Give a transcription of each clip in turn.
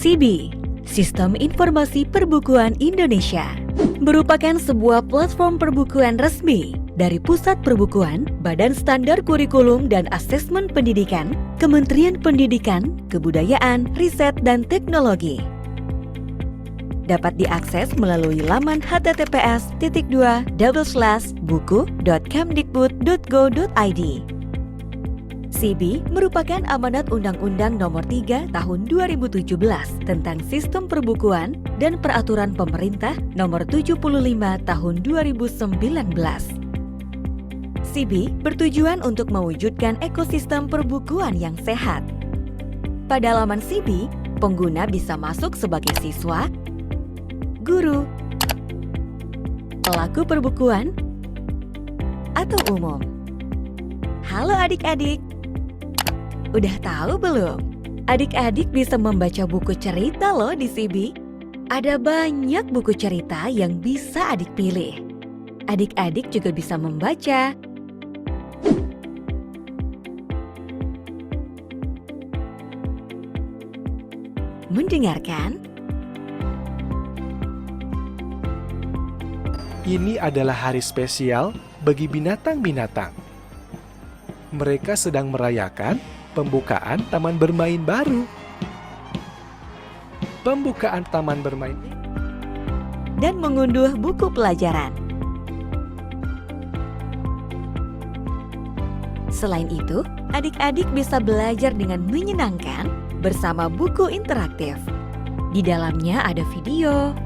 SIBI, Sistem Informasi Perbukuan Indonesia, merupakan sebuah platform perbukuan resmi dari Pusat Perbukuan, Badan Standar Kurikulum dan Asesmen Pendidikan, Kementerian Pendidikan, Kebudayaan, Riset, dan Teknologi. Dapat diakses melalui laman https://buku.kemdikbud.go.id. SIBI merupakan amanat Undang-Undang Nomor 3 Tahun 2017 tentang Sistem Perbukuan dan Peraturan Pemerintah Nomor 75 Tahun 2019. SIBI bertujuan untuk mewujudkan ekosistem perbukuan yang sehat. Pada laman SIBI, pengguna bisa masuk sebagai siswa, guru, pelaku perbukuan, atau umum. Halo adik-adik, udah tahu belum? Adik-adik bisa membaca buku cerita loh di SIBI. Ada banyak buku cerita yang bisa adik pilih. Adik-adik juga bisa membaca, mendengarkan, Ini adalah hari spesial bagi binatang-binatang. Mereka sedang merayakan pembukaan taman bermain baru. Pembukaan taman bermain ini dan mengunduh buku pelajaran. Selain itu, adik-adik bisa belajar dengan menyenangkan bersama buku interaktif. Di dalamnya ada video,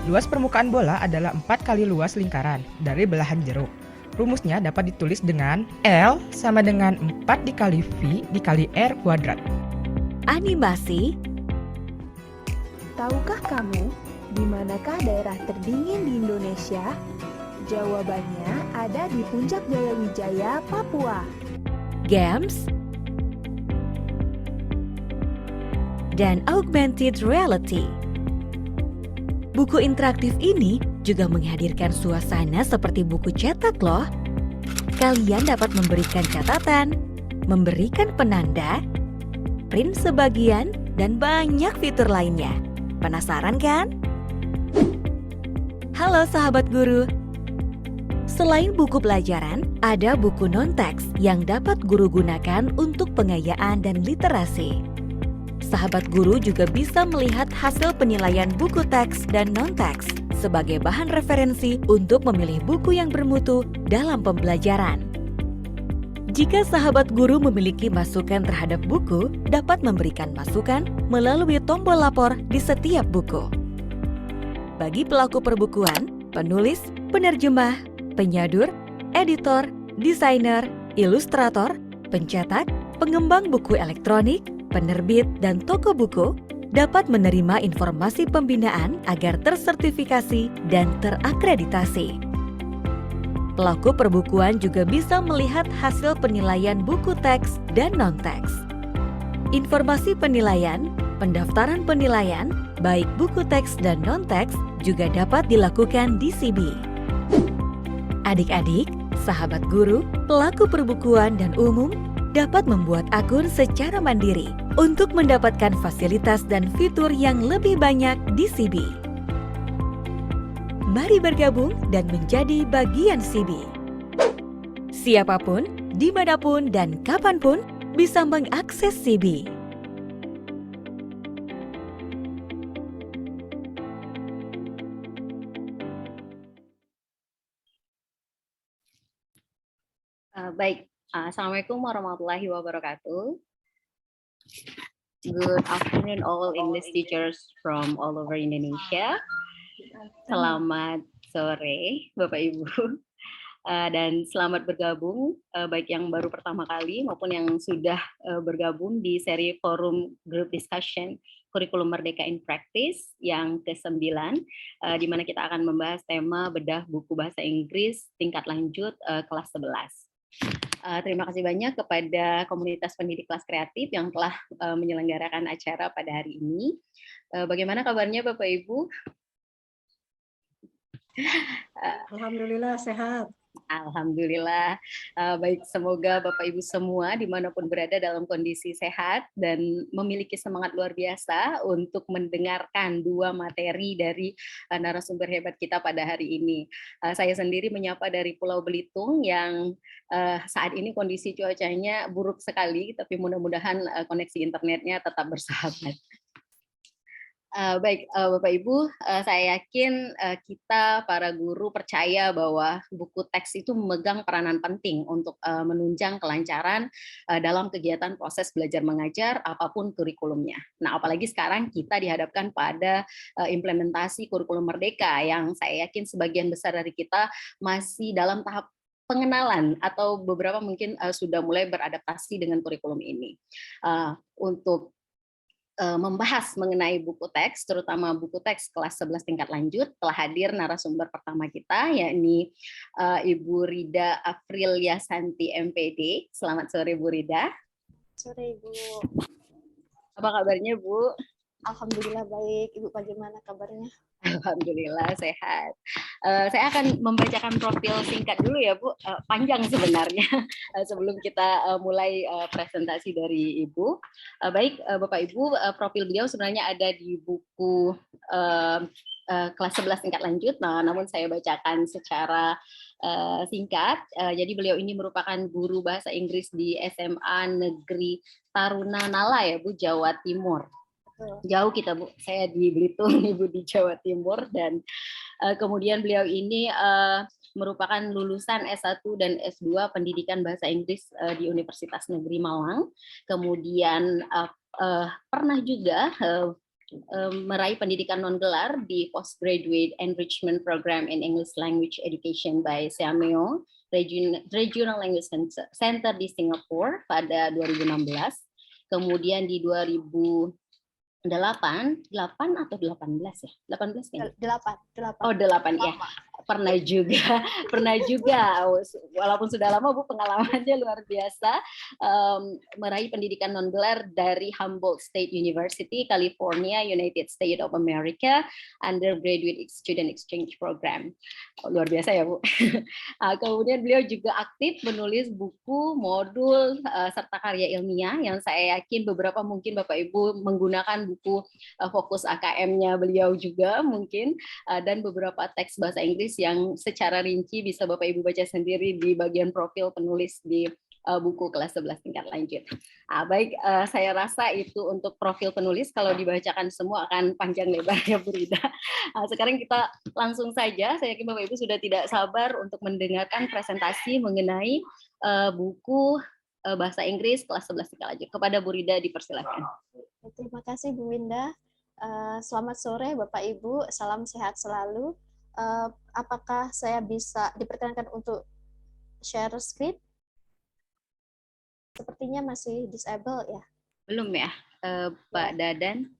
Luas permukaan bola adalah 4 kali luas lingkaran dari belahan jeruk. Rumusnya dapat ditulis dengan L sama dengan 4 dikali V dikali R kuadrat. animasi, Tahukah kamu di manakah daerah terdingin di Indonesia? Jawabannya ada di Puncak Jayawijaya, Papua. games, dan augmented reality. Buku interaktif ini juga menghadirkan suasana seperti buku cetak loh. Kalian dapat memberikan catatan, memberikan penanda, print sebagian, dan banyak fitur lainnya. Penasaran kan? Halo sahabat guru. Selain buku pelajaran, ada buku non-teks yang dapat guru gunakan untuk pengayaan dan literasi. Sahabat guru juga bisa melihat hasil penilaian buku teks dan non-teks sebagai bahan referensi untuk memilih buku yang bermutu dalam pembelajaran. Jika sahabat guru memiliki masukan terhadap buku, dapat memberikan masukan melalui tombol lapor di setiap buku. Bagi pelaku perbukuan, penulis, penerjemah, penyadur, editor, desainer, ilustrator, pencetak, pengembang buku elektronik, penerbit, dan toko buku dapat menerima informasi pembinaan agar tersertifikasi dan terakreditasi. Pelaku perbukuan juga bisa melihat hasil penilaian buku teks dan non-teks. Informasi penilaian, pendaftaran penilaian, baik buku teks dan non-teks juga dapat dilakukan di SIBI. Adik-adik, sahabat guru, pelaku perbukuan dan umum dapat membuat akun secara mandiri untuk mendapatkan fasilitas dan fitur yang lebih banyak di SIBI. Mari bergabung dan menjadi bagian SIBI. Siapapun, dimanapun, dan kapanpun bisa mengakses SIBI. Baik, Assalamualaikum warahmatullahi wabarakatuh. Good afternoon all English teachers from all over Indonesia. Selamat sore Bapak Ibu. Dan selamat bergabung baik yang baru pertama kali maupun yang sudah bergabung di seri forum group discussion Kurikulum Merdeka in Practice yang ke-9, di mana kita akan membahas tema bedah buku bahasa Inggris tingkat lanjut kelas 11. Terima kasih banyak kepada komunitas pendidik kelas kreatif yang telah menyelenggarakan acara pada hari ini. Bagaimana kabarnya Bapak Ibu? Alhamdulillah sehat. Alhamdulillah. Baik, semoga Bapak Ibu semua dimanapun berada dalam kondisi sehat dan memiliki semangat luar biasa untuk mendengarkan dua materi dari narasumber hebat kita pada hari ini. Saya sendiri menyapa dari Pulau Belitung yang saat ini kondisi cuacanya buruk sekali, tapi mudah-mudahan koneksi internetnya tetap bersahabat. Baik, Bapak Ibu, saya yakin kita para guru percaya bahwa buku teks itu memegang peranan penting untuk menunjang kelancaran dalam kegiatan proses belajar mengajar apapun kurikulumnya. Nah, apalagi sekarang kita dihadapkan pada implementasi kurikulum merdeka yang saya yakin sebagian besar dari kita masih dalam tahap pengenalan atau beberapa mungkin sudah mulai beradaptasi dengan kurikulum ini. Untuk membahas mengenai buku teks, terutama buku teks kelas 11 tingkat lanjut, telah hadir narasumber pertama kita, yakni Ibu Rida Aprilia Santi MPD. Selamat sore, Bu Rida. Sore, Ibu. Apa kabarnya, Bu? Alhamdulillah baik. Ibu bagaimana kabarnya? Alhamdulillah sehat. Saya akan membacakan profil singkat dulu ya, Bu. Panjang sebenarnya sebelum kita mulai presentasi dari Ibu. Baik, Bapak Ibu, profil beliau sebenarnya ada di buku kelas 11 tingkat lanjut. Nah, namun saya bacakan secara singkat. Jadi beliau ini merupakan guru bahasa Inggris di SMA Negeri Taruna Nala ya, Bu, Jawa Timur. Jauh kita, Bu. Saya di Belitung, Ibu di Jawa Timur, dan kemudian beliau ini merupakan lulusan S1 dan S2 Pendidikan Bahasa Inggris di Universitas Negeri Malang. Kemudian pernah juga meraih pendidikan non-gelar di Postgraduate Enrichment Program in English Language Education by Seameo Regional Language Center di Singapura pada 2016. Kemudian di 2008 atau 18 ya? 18 kan? 8. Oh, 8 ya. Pernah juga, walaupun sudah lama, Bu, pengalamannya luar biasa, meraih pendidikan non-gelar dari Humboldt State University, California, United States of America, Undergraduate Student Exchange Program. Luar biasa ya, Bu. Kemudian beliau juga aktif menulis buku, modul, serta karya ilmiah yang saya yakin beberapa mungkin Bapak Ibu menggunakan buku fokus AKM-nya beliau juga mungkin, dan beberapa teks bahasa Inggris yang secara rinci bisa Bapak Ibu baca sendiri di bagian profil penulis di buku kelas 11 tingkat lanjut. Baik, saya rasa itu untuk profil penulis, kalau dibacakan semua akan panjang lebar ya, Bu Rida. Sekarang kita langsung saja, saya yakin Bapak Ibu sudah tidak sabar untuk mendengarkan presentasi mengenai buku bahasa Inggris kelas 11 tingkat lanjut. Kepada Bu Rida dipersilakan. Terima kasih, Bu Winda. Selamat sore, Bapak Ibu. Salam sehat selalu. Apakah saya bisa diperkenankan untuk share screen? Sepertinya masih disable ya. Belum ya, Pak Dadan?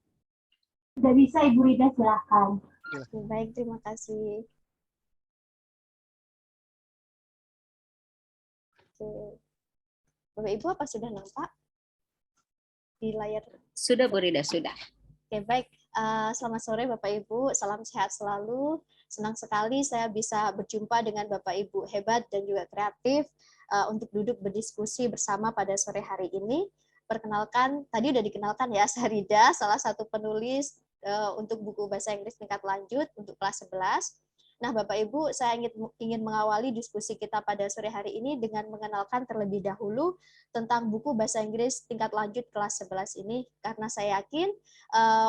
Sudah bisa, Ibu Rida, silahkan. Baik, terima kasih. Oke. Bapak Ibu, apa sudah nampak di layar? Sudah, Bu Rida, sudah. Oke, baik. Selamat sore Bapak Ibu, salam sehat selalu. Senang sekali saya bisa berjumpa dengan Bapak Ibu hebat dan juga kreatif untuk duduk berdiskusi bersama pada sore hari ini. Perkenalkan, tadi udah dikenalkan ya, saya Rida, salah satu penulis untuk buku bahasa Inggris tingkat lanjut untuk kelas 11. Nah, Bapak Ibu, saya ingin mengawali diskusi kita pada sore hari ini dengan mengenalkan terlebih dahulu tentang buku bahasa Inggris tingkat lanjut kelas 11 ini, karena saya yakin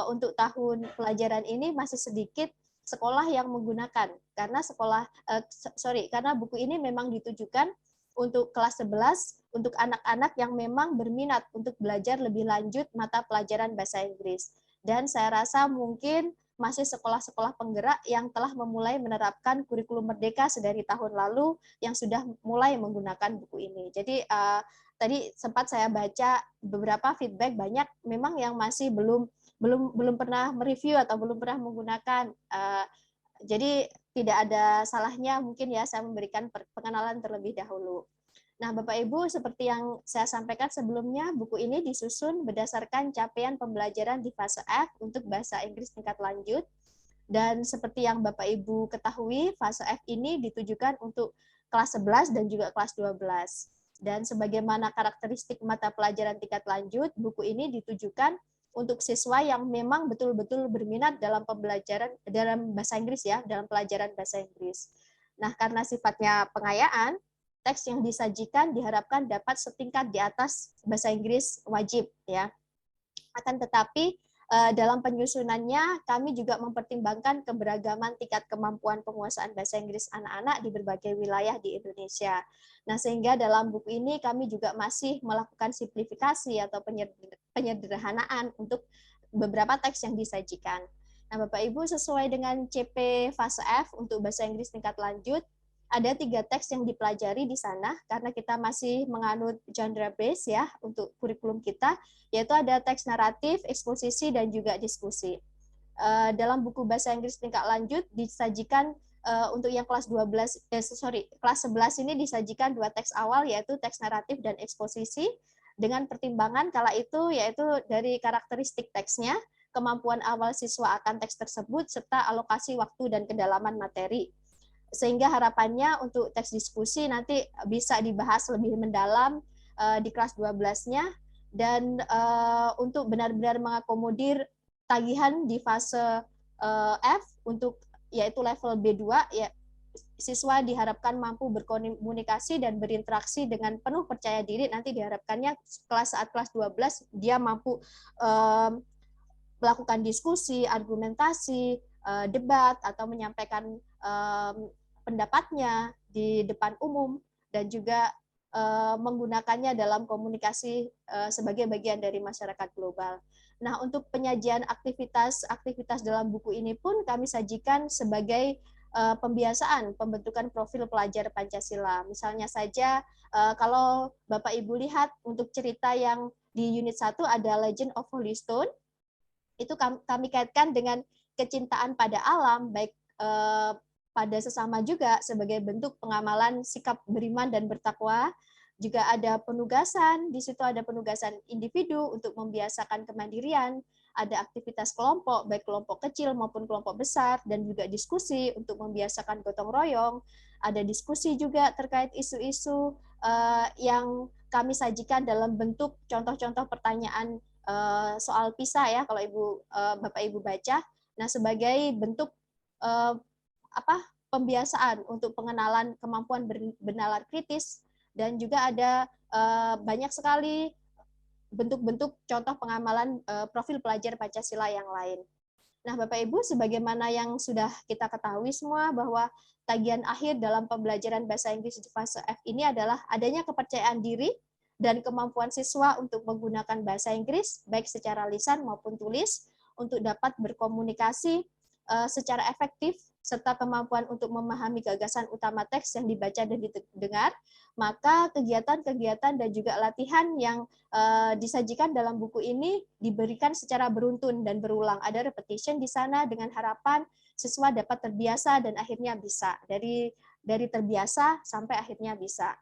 untuk tahun pelajaran ini masih sedikit sekolah yang menggunakan, karena buku ini memang ditujukan untuk kelas 11 untuk anak-anak yang memang berminat untuk belajar lebih lanjut mata pelajaran bahasa Inggris. Dan saya rasa mungkin masih sekolah-sekolah penggerak yang telah memulai menerapkan kurikulum merdeka sedari tahun lalu yang sudah mulai menggunakan buku ini. Jadi tadi sempat saya baca beberapa feedback, banyak memang yang masih belum pernah mereview atau belum pernah menggunakan. Jadi tidak ada salahnya mungkin ya saya memberikan pengenalan terlebih dahulu. Nah, Bapak Ibu, seperti yang saya sampaikan sebelumnya, buku ini disusun berdasarkan capaian pembelajaran di fase F untuk bahasa Inggris tingkat lanjut. Dan seperti yang Bapak Ibu ketahui, fase F ini ditujukan untuk kelas 11 dan juga kelas 12. Dan sebagaimana karakteristik mata pelajaran tingkat lanjut, buku ini ditujukan untuk siswa yang memang betul-betul berminat dalam pembelajaran dalam bahasa Inggris ya, dalam pelajaran bahasa Inggris. Nah, karena sifatnya pengayaan, teks yang disajikan diharapkan dapat setingkat di atas bahasa Inggris wajib ya. Akan tetapi dalam penyusunannya kami juga mempertimbangkan keberagaman tingkat kemampuan penguasaan bahasa Inggris anak-anak di berbagai wilayah di Indonesia. Nah, sehingga dalam buku ini kami juga masih melakukan simplifikasi atau penyederhanaan untuk beberapa teks yang disajikan. Nah, Bapak Ibu, sesuai dengan CP fase F untuk bahasa Inggris tingkat lanjut, ada 3 teks yang dipelajari di sana karena kita masih menganut genre base ya untuk kurikulum kita, yaitu ada teks naratif, eksposisi, dan juga diskusi. Dalam buku bahasa Inggris tingkat lanjut disajikan untuk yang kelas 12 kelas 11 ini disajikan 2 teks awal, yaitu teks naratif dan eksposisi, dengan pertimbangan kala itu yaitu dari karakteristik teksnya, kemampuan awal siswa akan teks tersebut, serta alokasi waktu dan kedalaman materi. Sehingga harapannya untuk teks diskusi nanti bisa dibahas lebih mendalam di kelas 12-nya, dan untuk benar-benar mengakomodir tagihan di fase F untuk yaitu level B2 ya, siswa diharapkan mampu berkomunikasi dan berinteraksi dengan penuh percaya diri. Nanti diharapkannya saat kelas 12 dia mampu melakukan diskusi, argumentasi, debat, atau menyampaikan pendapatnya di depan umum, dan juga menggunakannya dalam komunikasi sebagai bagian dari masyarakat global. Nah, untuk penyajian aktivitas dalam buku ini pun kami sajikan sebagai pembiasaan pembentukan profil pelajar Pancasila. Misalnya saja kalau Bapak Ibu lihat untuk cerita yang di unit 1 ada Legend of Holy Stone, itu kami kaitkan dengan kecintaan pada alam, baik pada sesama juga sebagai bentuk pengamalan sikap beriman dan bertakwa. Juga ada penugasan, di situ ada penugasan individu untuk membiasakan kemandirian, ada aktivitas kelompok, baik kelompok kecil maupun kelompok besar, dan juga diskusi untuk membiasakan gotong royong. Ada diskusi juga terkait isu-isu yang kami sajikan dalam bentuk contoh-contoh pertanyaan soal PISA ya, kalau Bapak Ibu baca. Nah, sebagai bentuk pembiasaan untuk pengenalan kemampuan bernalar kritis, dan juga ada banyak sekali bentuk-bentuk contoh pengamalan profil pelajar Pancasila yang lain. Nah, Bapak Ibu, sebagaimana yang sudah kita ketahui semua bahwa tagihan akhir dalam pembelajaran bahasa Inggris di fase F ini adalah adanya kepercayaan diri dan kemampuan siswa untuk menggunakan bahasa Inggris baik secara lisan maupun tulis untuk dapat berkomunikasi secara efektif, serta kemampuan untuk memahami gagasan utama teks yang dibaca dan didengar. Maka kegiatan-kegiatan dan juga latihan yang disajikan dalam buku ini diberikan secara beruntun dan berulang. Ada repetition di sana dengan harapan siswa dapat terbiasa dan akhirnya bisa. Dari terbiasa sampai akhirnya bisa.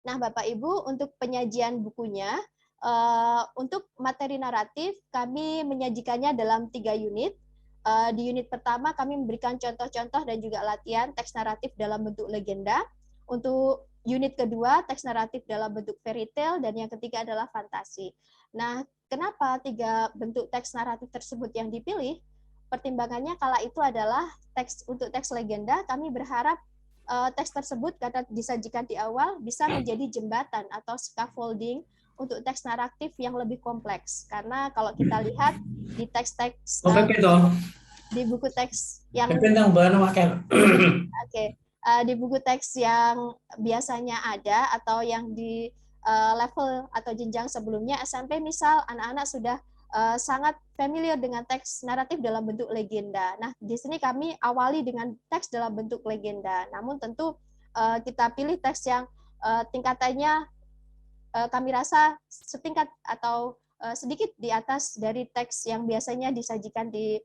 Nah, Bapak Ibu, untuk penyajian bukunya, untuk materi naratif kami menyajikannya dalam 3 unit. Di unit pertama kami memberikan contoh-contoh dan juga latihan teks naratif dalam bentuk legenda. Untuk unit kedua, teks naratif dalam bentuk fairy tale, dan yang ketiga adalah fantasi. Nah, kenapa 3 bentuk teks naratif tersebut yang dipilih? Pertimbangannya kala itu adalah untuk teks legenda, kami berharap teks tersebut karena disajikan di awal bisa menjadi jembatan atau scaffolding untuk teks naratif yang lebih kompleks. Karena kalau kita lihat di teks-teks di buku teks yang di buku teks yang biasanya ada atau yang di level atau jenjang sebelumnya SMP misal, anak-anak sudah sangat familiar dengan teks naratif dalam bentuk legenda. Nah, di sini kami awali dengan teks dalam bentuk legenda. Namun tentu kita pilih teks yang tingkatannya kami rasa setingkat atau sedikit di atas dari teks yang biasanya disajikan di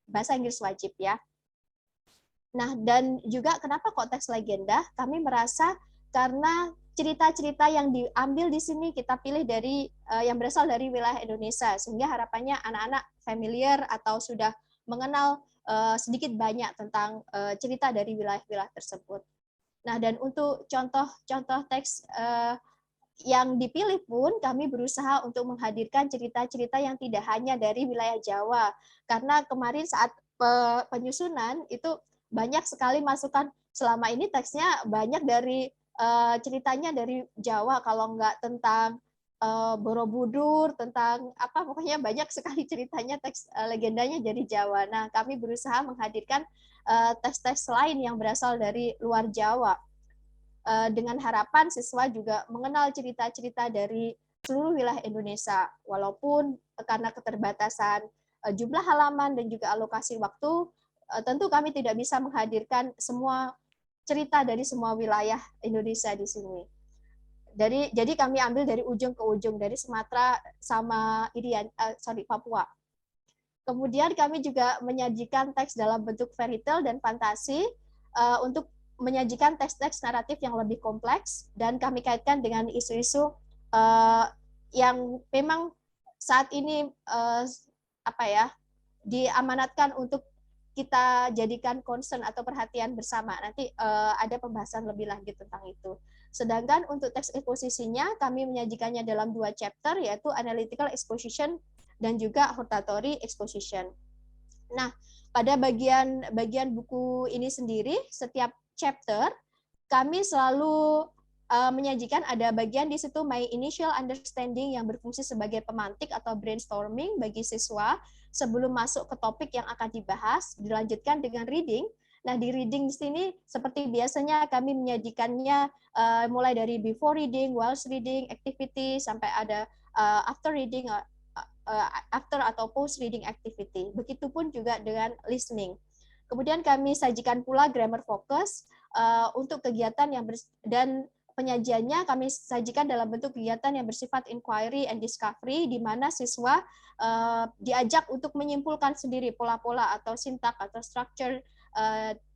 bahasa Inggris wajib ya. Nah, dan juga kenapa kok teks legenda? Kami merasa karena cerita-cerita yang diambil di sini kita pilih dari yang berasal dari wilayah Indonesia, sehingga harapannya anak-anak familiar atau sudah mengenal sedikit banyak tentang cerita dari wilayah-wilayah tersebut. Nah, dan untuk contoh-contoh teks yang dipilih pun kami berusaha untuk menghadirkan cerita-cerita yang tidak hanya dari wilayah Jawa. Karena kemarin saat penyusunan itu banyak sekali masukan, selama ini teksnya banyak dari ceritanya dari Jawa, kalau enggak tentang Borobudur, tentang apa, pokoknya banyak sekali ceritanya, teks legendanya dari Jawa. Nah, kami berusaha menghadirkan teks-teks lain yang berasal dari luar Jawa, dengan harapan siswa juga mengenal cerita-cerita dari seluruh wilayah Indonesia, walaupun karena keterbatasan jumlah halaman dan juga alokasi waktu, tentu kami tidak bisa menghadirkan semua cerita dari semua wilayah Indonesia di sini. Jadi kami ambil dari ujung ke ujung, dari Sumatera sama Papua. Kemudian kami juga menyajikan teks dalam bentuk fairy tale dan fantasi untuk menyajikan teks-teks naratif yang lebih kompleks, dan kami kaitkan dengan isu-isu yang memang saat ini diamanatkan untuk kita jadikan concern atau perhatian bersama. Nanti ada pembahasan lebih lanjut tentang itu. Sedangkan untuk teks eksposisinya kami menyajikannya dalam 2 chapter, yaitu analytical exposition dan juga hortatory exposition. Nah, pada bagian buku ini sendiri, setiap chapter kami selalu menyajikan ada bagian di situ my initial understanding yang berfungsi sebagai pemantik atau brainstorming bagi siswa sebelum masuk ke topik yang akan dibahas, dilanjutkan dengan reading. Nah, di reading di sini seperti biasanya kami menyajikannya mulai dari before reading, whilst reading, activity, sampai ada after reading, after atau post reading activity. Begitupun juga dengan listening. Kemudian kami sajikan pula grammar focus untuk kegiatan yang dan penyajiannya kami sajikan dalam bentuk kegiatan yang bersifat inquiry and discovery, di mana siswa diajak untuk menyimpulkan sendiri pola-pola atau sintak atau structure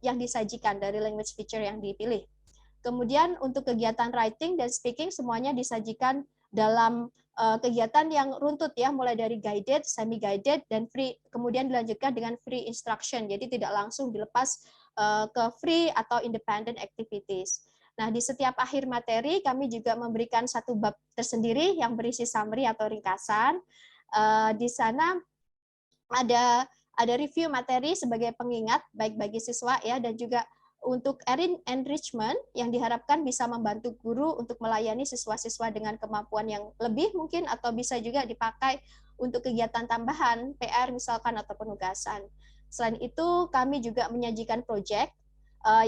yang disajikan dari language feature yang dipilih. Kemudian untuk kegiatan writing dan speaking semuanya disajikan dalam kegiatan yang runtut ya, mulai dari guided, semi guided, dan free, kemudian dilanjutkan dengan free instruction, jadi tidak langsung dilepas ke free atau independent activities. Nah, di setiap akhir materi kami juga memberikan satu bab tersendiri yang berisi summary atau ringkasan. Di sana ada review materi sebagai pengingat baik bagi siswa ya, dan juga untuk enrichment yang diharapkan bisa membantu guru untuk melayani siswa-siswa dengan kemampuan yang lebih mungkin, atau bisa juga dipakai untuk kegiatan tambahan, PR misalkan, atau penugasan. Selain itu, kami juga menyajikan proyek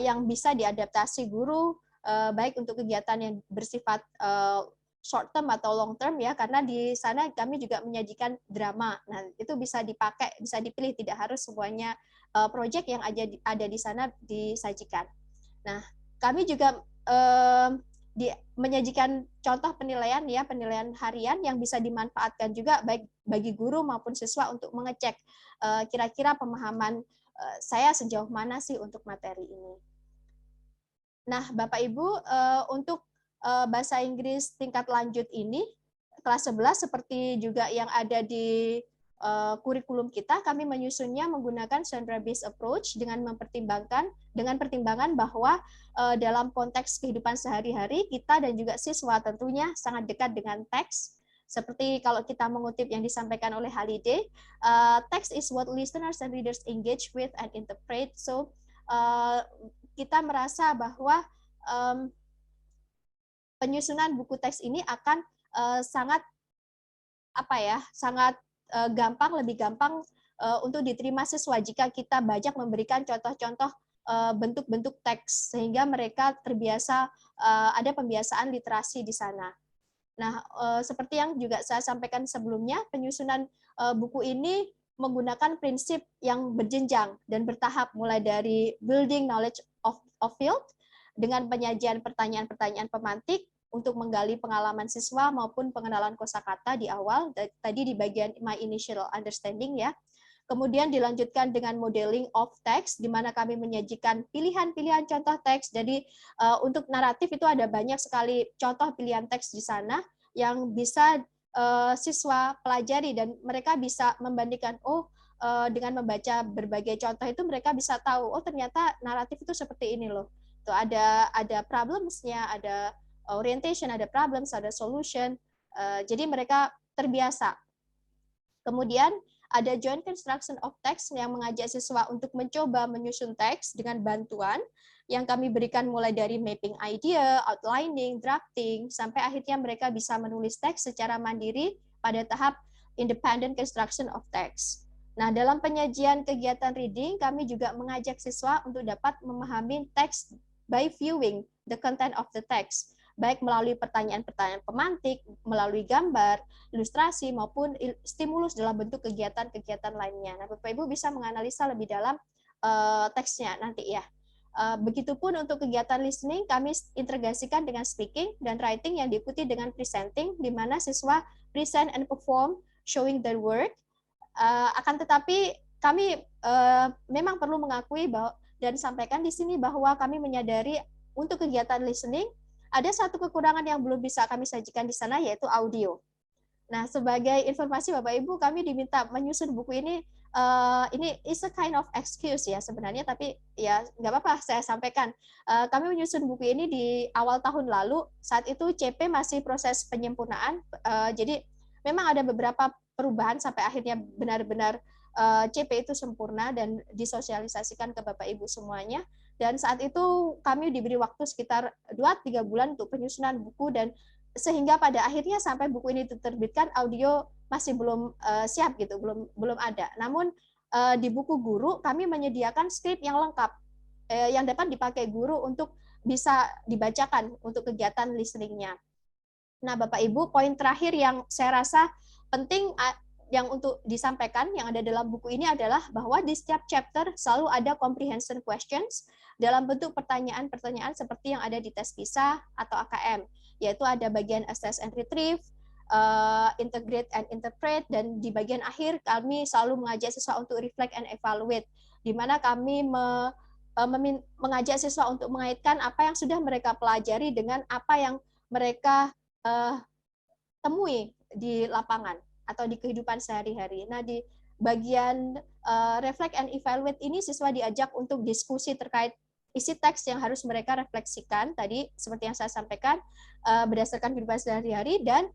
yang bisa diadaptasi guru, baik untuk kegiatan yang bersifat short term atau long term ya, karena di sana kami juga menyajikan drama. Nah, itu bisa dipakai, bisa dipilih, tidak harus semuanya proyek yang ada di sana disajikan. Nah, kami juga menyajikan contoh penilaian ya, penilaian harian yang bisa dimanfaatkan juga baik bagi guru maupun siswa untuk mengecek kira-kira pemahaman saya sejauh mana sih untuk materi ini. Nah, Bapak Ibu, untuk bahasa Inggris tingkat lanjut ini, kelas 11 seperti juga yang ada di kurikulum kita, kami menyusunnya menggunakan genre-based approach dengan pertimbangan bahwa dalam konteks kehidupan sehari-hari kita dan juga siswa tentunya sangat dekat dengan teks. Seperti kalau kita mengutip yang disampaikan oleh Halide, text is what listeners and readers engage with and interpret. So kita merasa bahwa penyusunan buku teks ini akan sangat lebih gampang untuk diterima siswa jika kita banyak memberikan contoh-contoh bentuk-bentuk teks, sehingga mereka terbiasa, ada pembiasaan literasi di sana. Nah, seperti yang juga saya sampaikan sebelumnya, penyusunan buku ini menggunakan prinsip yang berjenjang dan bertahap, mulai dari building knowledge of field dengan penyajian pertanyaan-pertanyaan pemantik untuk menggali pengalaman siswa maupun pengenalan kosakata di awal, tadi di bagian my initial understanding ya. Kemudian dilanjutkan dengan modeling of text, di mana kami menyajikan pilihan-pilihan contoh teks. Jadi untuk naratif itu ada banyak sekali contoh pilihan teks di sana yang bisa siswa pelajari, dan mereka bisa membandingkan, dengan membaca berbagai contoh itu mereka bisa tahu, oh ternyata naratif itu seperti ini loh. Tuh ada problems-nya, ada orientation, ada problems, ada solution. Jadi mereka terbiasa. Kemudian ada joint construction of text yang mengajak siswa untuk mencoba menyusun teks dengan bantuan yang kami berikan mulai dari mapping idea, outlining, drafting, sampai akhirnya mereka bisa menulis teks secara mandiri pada tahap independent construction of text. Nah, dalam penyajian kegiatan reading, kami juga mengajak siswa untuk dapat memahami teks by viewing the content of the text, baik melalui pertanyaan-pertanyaan pemantik, melalui gambar, ilustrasi, maupun stimulus dalam bentuk kegiatan-kegiatan lainnya. Nah, Bapak Ibu bisa menganalisa lebih dalam teksnya nanti ya. Begitupun untuk kegiatan listening, kami integrasikan dengan speaking dan writing yang diikuti dengan presenting, di mana siswa present and perform showing their work. Akan tetapi kami memang perlu mengakui bahwa dan sampaikan di sini bahwa kami menyadari untuk kegiatan listening ada satu kekurangan yang belum bisa kami sajikan di sana, yaitu audio. Nah, sebagai informasi Bapak Ibu, kami diminta menyusun buku ini is a kind of excuse ya sebenarnya, tapi ya nggak apa-apa saya sampaikan. Kami menyusun buku ini di awal tahun lalu, saat itu CP masih proses penyempurnaan, jadi memang ada beberapa perubahan sampai akhirnya benar-benar CP itu sempurna dan disosialisasikan ke Bapak Ibu semuanya. Dan saat itu kami diberi waktu sekitar 2-3 bulan untuk penyusunan buku, dan sehingga pada akhirnya sampai buku ini diterbitkan audio masih belum siap gitu, belum ada. Namun di buku guru kami menyediakan skrip yang lengkap yang dapat dipakai guru untuk bisa dibacakan untuk kegiatan listeningnya. Nah, Bapak Ibu, poin terakhir yang saya rasa penting yang untuk disampaikan yang ada dalam buku ini adalah bahwa di setiap chapter selalu ada comprehension questions dalam bentuk pertanyaan-pertanyaan seperti yang ada di tes PISA atau AKM, yaitu ada bagian assess and retrieve, integrate and interpret, dan di bagian akhir kami selalu mengajak siswa untuk reflect and evaluate, di mana kami mengajak siswa untuk mengaitkan apa yang sudah mereka pelajari dengan apa yang mereka temui di lapangan atau di kehidupan sehari-hari. Nah, di bagian reflect and evaluate ini siswa diajak untuk diskusi terkait isi teks yang harus mereka refleksikan tadi seperti yang saya sampaikan berdasarkan kehidupan sehari-hari, dan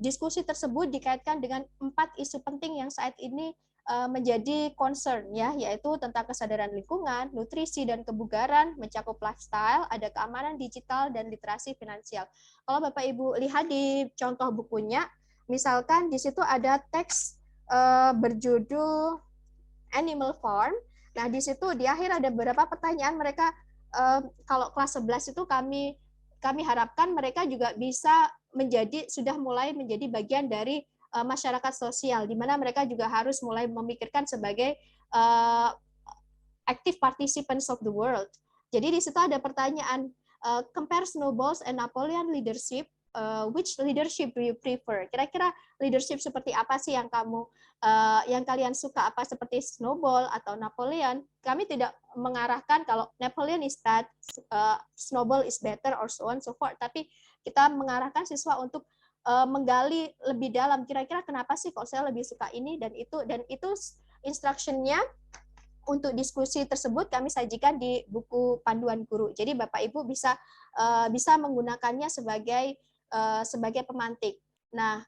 diskusi tersebut dikaitkan dengan 4 isu penting yang saat ini menjadi concern ya, yaitu tentang kesadaran lingkungan, nutrisi dan kebugaran, mencakup lifestyle, ada keamanan digital dan literasi finansial. Kalau Bapak Ibu lihat di contoh bukunya, misalkan di situ ada teks berjudul Animal Farm. Nah, di situ di akhir ada beberapa pertanyaan mereka, kalau kelas 11 itu kami harapkan mereka juga bisa sudah mulai menjadi bagian dari masyarakat sosial, di mana mereka juga harus mulai memikirkan sebagai active participants of the world. Jadi di situ ada pertanyaan, compare Snowball's and Napoleon leadership, which leadership do you prefer? Kira-kira leadership seperti apa sih yang kalian suka? Apa seperti Snowball atau Napoleon? Kami tidak mengarahkan kalau Napoleon is bad, Snowball is better, or so on so forth. Tapi kita mengarahkan siswa untuk menggali lebih dalam. Kira-kira kenapa sih kok saya lebih suka ini dan itu instruction-nya untuk diskusi tersebut kami sajikan di buku panduan guru. Jadi Bapak Ibu bisa menggunakannya sebagai pemantik. Nah,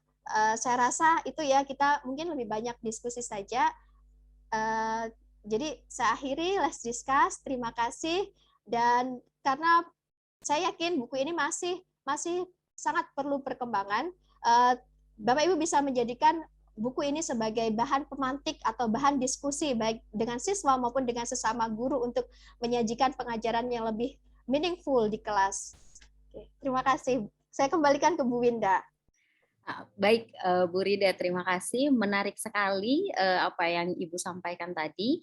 saya rasa itu ya, kita mungkin lebih banyak diskusi saja. Jadi saya akhiri, let's discuss. Terima kasih, dan karena saya yakin buku ini masih sangat perlu perkembangan, Bapak Ibu bisa menjadikan buku ini sebagai bahan pemantik atau bahan diskusi baik dengan siswa maupun dengan sesama guru untuk menyajikan pengajaran yang lebih meaningful di kelas. Oke, terima kasih. Saya kembalikan ke Bu Winda. Baik, Bu Rida, terima kasih. Menarik sekali apa yang Ibu sampaikan tadi.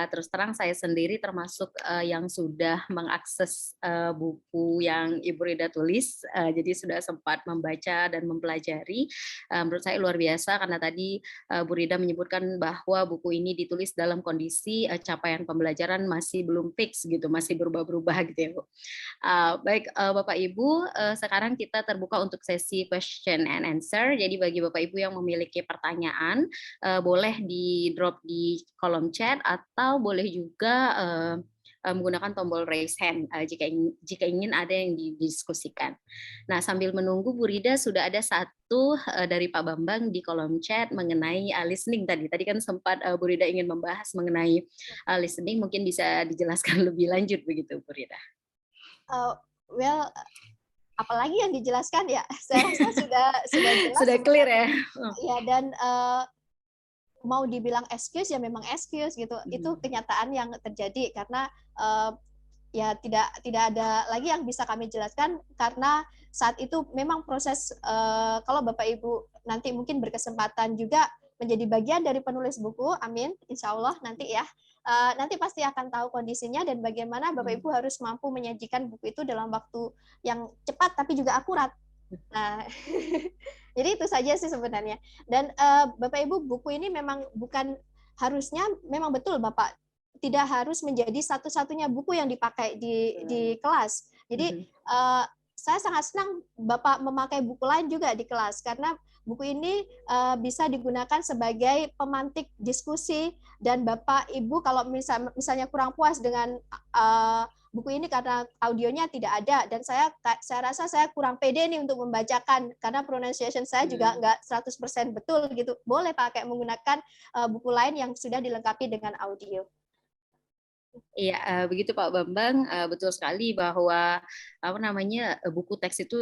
Terus terang saya sendiri termasuk yang sudah mengakses buku yang Ibu Rida tulis, jadi sudah sempat membaca dan mempelajari. Menurut saya luar biasa karena tadi Bu Rida menyebutkan bahwa buku ini ditulis dalam kondisi capaian pembelajaran masih belum fix gitu, masih berubah-ubah gitu ya Bu. Baik, Bapak Ibu, sekarang kita terbuka untuk sesi question and answer. Jadi bagi Bapak Ibu yang memiliki pertanyaan, boleh di drop di kolom chat atau boleh juga menggunakan tombol raise hand jika ingin ada yang didiskusikan. Nah, sambil menunggu Bu Rida, sudah ada satu dari Pak Bambang di kolom chat mengenai listening tadi. Tadi kan sempat Bu Rida ingin membahas mengenai listening, mungkin bisa dijelaskan lebih lanjut begitu Bu Rida. Well, apalagi yang dijelaskan ya, saya rasa sudah jelas. Sudah clear ya. Ya, dan mau dibilang excuse ya memang excuse gitu. Itu kenyataan yang terjadi karena ya tidak ada lagi yang bisa kami jelaskan karena saat itu memang proses kalau Bapak Ibu nanti mungkin berkesempatan juga menjadi bagian dari penulis buku, amin, insya Allah nanti ya. Nanti pasti akan tahu kondisinya dan bagaimana Bapak Ibu harus mampu menyajikan buku itu dalam waktu yang cepat tapi juga akurat. Nah, jadi itu saja sih sebenarnya. Dan Bapak Ibu, buku ini memang bukan harusnya, memang betul Bapak, tidak harus menjadi satu-satunya buku yang dipakai di kelas. Jadi saya sangat senang Bapak memakai buku lain juga di kelas karena buku ini bisa digunakan sebagai pemantik diskusi dan Bapak Ibu kalau misalnya kurang puas dengan buku ini karena audionya tidak ada dan saya rasa saya kurang pede nih untuk membacakan karena pronunciation saya juga nggak 100% betul gitu. Boleh pakai menggunakan buku lain yang sudah dilengkapi dengan audio. Iya, begitu Pak Bambang, betul sekali bahwa buku teks itu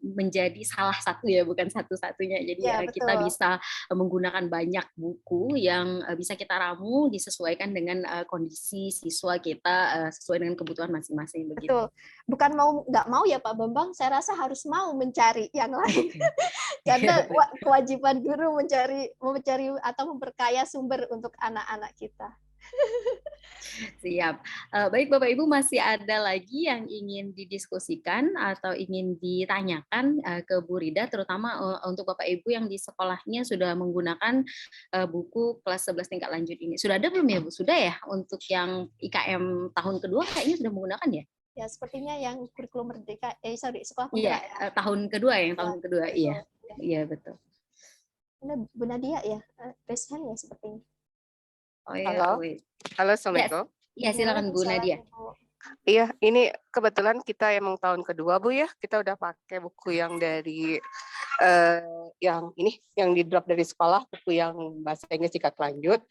menjadi salah satu ya, bukan satu-satunya. Jadi Ya, kita betul. bisa menggunakan banyak buku yang bisa kita ramu disesuaikan dengan kondisi siswa kita, sesuai dengan kebutuhan masing-masing begitu. Betul. Bukan nggak mau ya Pak Bambang, saya rasa harus mau mencari yang lain. Karena kewajiban guru mencari atau memperkaya sumber untuk anak-anak kita. Siap. Baik Bapak Ibu, masih ada lagi yang ingin didiskusikan atau ingin ditanyakan ke Bu Rida, terutama untuk Bapak Ibu yang di sekolahnya sudah menggunakan buku kelas 11 tingkat lanjut ini. Sudah ada belum ya Bu? Sudah ya? Untuk yang IKM tahun kedua kayaknya sudah menggunakan ya? Ya, sepertinya yang kurikulum merdeka, sekolah Iya, penggerak. tahun kedua ya, yang tahun kedua. Betul. Iya. Iya, betul. Ini Bu Nadia ya, raise hand ya sepertinya. Oh iya, Halo. wait. Halo, Assalamualaikum. Ya, silakan Bu Nadia. Iya, ini kebetulan kita emang tahun kedua, Bu ya. Kita udah pakai buku yang dari yang ini, yang di drop dari sekolah, buku yang bahasa Inggris tingkat lanjut.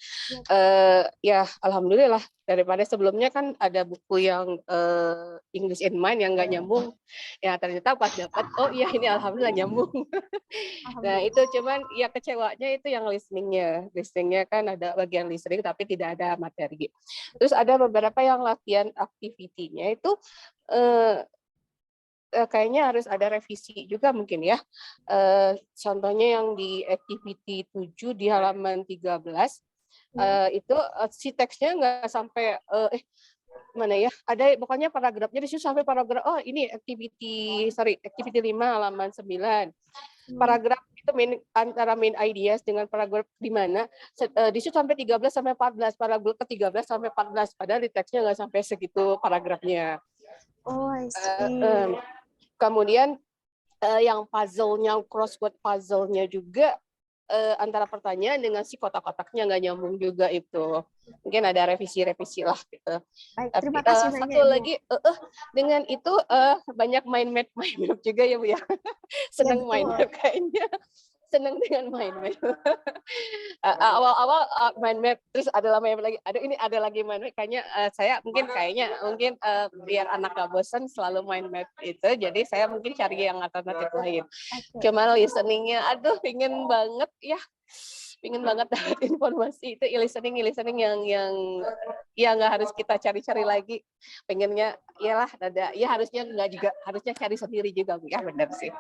Ya, alhamdulillah. Daripada sebelumnya kan ada buku yang English in Mind yang nggak nyambung. Ya, ternyata pas dapat, oh iya ini alhamdulillah nyambung. Nah, itu cuman ya kecewanya itu yang listeningnya. Listeningnya kan ada bagian listening tapi tidak ada materi. Terus ada beberapa yang latihan activity-nya itu kayaknya harus ada revisi juga mungkin ya. Contohnya yang di activity 7 di halaman 13 itu si teksnya nggak sampai mana ya, ada pokoknya paragrafnya di situ sampai paragraf, oh ini activity 5 halaman 9. Paragraf itu antara main ideas dengan paragraf di mana di situ sampai 13 sampai 14, paragraf ke 13 sampai 14, padahal di teksnya nggak sampai segitu paragrafnya. Oh, I see. Kemudian yang puzzle-nya, crossword puzzle-nya juga antara pertanyaan dengan si kotak-kotaknya nggak nyambung juga itu. Mungkin ada revisi-revisi lah gitu. Baik, Tapi terima kasih banyak, satu Ibu. lagi dengan itu banyak main map juga ya Bu ya. Seneng betul. main map kayaknya. Seneng dengan main map. Awal-awal main map, terus ada lama lagi. Aduh ini ada lagi main map. Kayaknya saya mungkin biar anak gak bosan selalu main map itu. Jadi saya mungkin cari yang alternatif lain. Cuma listeningnya, aduh pingin banget ya. Pingin banget dapat informasi itu listening yang ya nggak harus kita cari-cari lagi. Pengennya iyalah ada ya harusnya nggak juga, harusnya cari sendiri juga Bu ya, benar sih.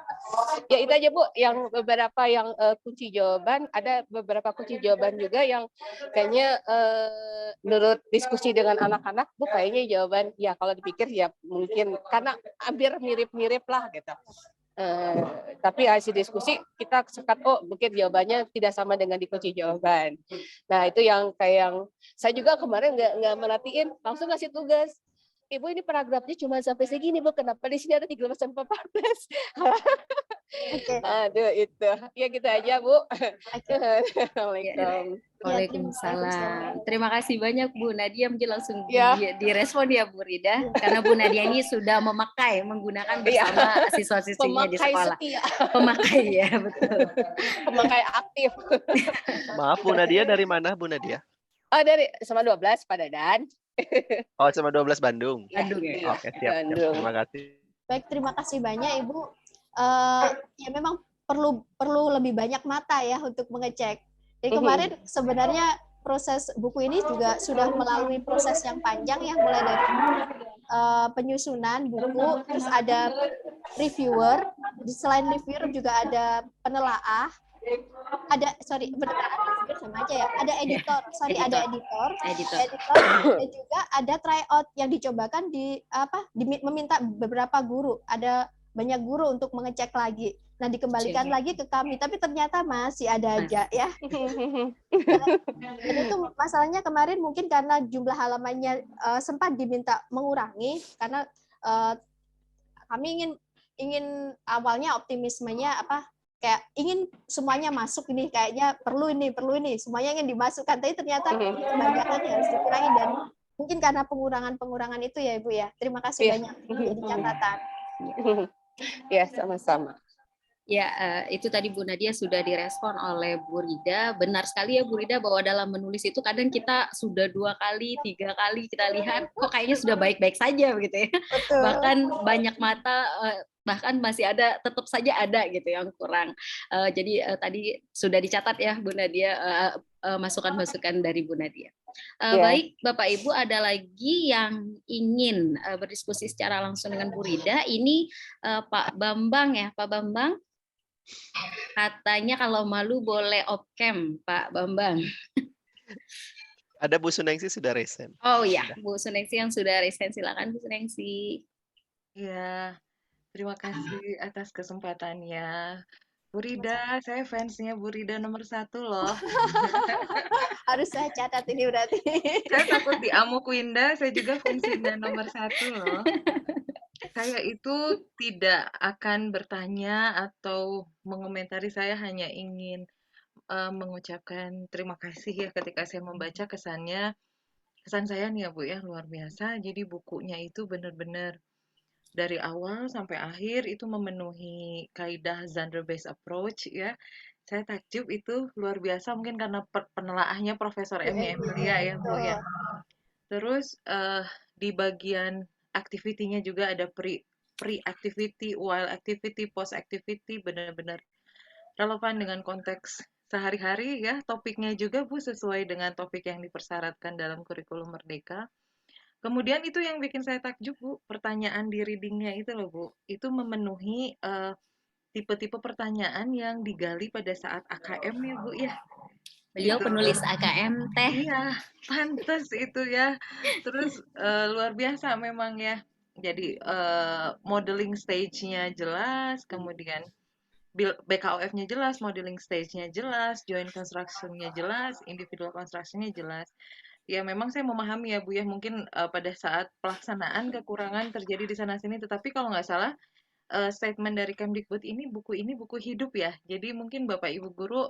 Ya itu aja Bu, yang beberapa yang kunci jawaban, ada beberapa kunci jawaban juga yang kayaknya menurut diskusi dengan anak-anak Bu kayaknya jawaban ya kalau dipikir ya mungkin karena hampir mirip-mirip lah gitu. Tapi hasil diskusi kita sekat mungkin jawabannya tidak sama dengan di kunci jawaban. Nah itu yang kayak yang saya juga kemarin nggak merhatiin, langsung ngasih tugas. Ibu ini paragrafnya cuma sampai segini Bu, kenapa di sini ada 13 sampai 14? Oke. Aduh itu. Ya gitu aja, Bu. Oke. Assalamualaikum. Waalaikumsalam. Terima kasih banyak Bu Nadia, mungkin langsung Ya. direspon ya Bu Rida, karena Bu Nadia ini sudah menggunakan Iya. bersama siswa-siswinya di Pemakai sekolah. setia, Pemakai ya, betul. pemakai aktif. Maaf Bu Nadia, dari mana Bu Nadia? Oh dari sama 12 Pak Dadan. Oh, sama 12 Bandung. Bandung ya. Oke, siap. Bandung. Terima kasih. Baik, terima kasih banyak Ibu. Ya memang perlu lebih banyak mata ya untuk mengecek. Jadi kemarin sebenarnya proses buku ini juga sudah melalui proses yang panjang ya, mulai dari penyusunan buku, terus ada reviewer, selain reviewer juga ada penelaah, ada reviewer sama aja ya, ada editor, ada editor, dan juga ada tryout yang dicobakan meminta beberapa guru, ada banyak guru untuk mengecek lagi. Nah, dikembalikan lagi ke kami, tapi ternyata masih ada aja ya. Dan itu masalahnya kemarin mungkin karena jumlah halamannya sempat diminta mengurangi, karena kami ingin awalnya optimismenya kayak ingin semuanya masuk ini, kayaknya perlu ini, semuanya ingin dimasukkan, tapi ternyata kebanyakan yang harus dikurangi, dan mungkin karena pengurangan itu ya Ibu ya. Terima kasih banyak jadi catatan. Ya, sama-sama. Ya, itu tadi Bu Nadia sudah direspon oleh Bu Rida. Benar sekali ya Bu Rida, bahwa dalam menulis itu kadang kita sudah 2 kali, 3 kali kita lihat, kok kayaknya sudah baik-baik saja begitu ya. Betul. Bahkan banyak mata, bahkan masih ada, tetap saja ada gitu yang kurang. Jadi tadi sudah dicatat ya Bu Nadia, masukan-masukan dari Bu Nadia. Baik, Bapak Ibu, ada lagi yang ingin berdiskusi secara langsung dengan Bu Rida. Ini Pak Bambang ya, Pak Bambang. Katanya kalau malu boleh off-cam, Pak Bambang. Ada Bu Sunengsi sudah resen. Oh iya, Bu Sunengsi yang sudah resen. Silakan Bu Sunengsi. Ya, terima kasih atas kesempatannya. Bu Rida, saya fansnya Bu Rida nomor 1 loh. Harus saya catat ini berarti. Saya takut diamuk Winda, saya juga fans Winda nomor 1 loh. Saya itu tidak akan bertanya atau mengomentari, saya hanya ingin mengucapkan terima kasih ya ketika saya membaca kesan saya nih ya Bu ya, luar biasa. Jadi bukunya itu benar-benar dari awal sampai akhir itu memenuhi kaidah genre-based approach ya. Saya takjub itu luar biasa, mungkin karena penelaahnya Profesor Emilia ya Bu ya. Terus di bagian activity-nya juga ada pre-activity, while activity, post-activity, benar-benar relevan dengan konteks sehari-hari ya. Topiknya juga Bu sesuai dengan topik yang dipersyaratkan dalam kurikulum Merdeka. Kemudian itu yang bikin saya takjub Bu, pertanyaan di reading-nya itu loh Bu, itu memenuhi tipe-tipe pertanyaan yang digali pada saat AKM ya Bu ya. Beliau Gitu. penulis AKM teh. Iya, pantes itu ya. Terus luar biasa memang ya. Jadi modeling stage-nya jelas, kemudian BKOF-nya jelas, modeling stage-nya jelas, joint construction-nya jelas, individual construction-nya jelas. Ya memang saya memahami ya Bu ya, mungkin pada saat pelaksanaan kekurangan terjadi di sana-sini, tetapi kalau nggak salah statement dari Kemdikbud ini buku hidup ya. Jadi mungkin Bapak Ibu guru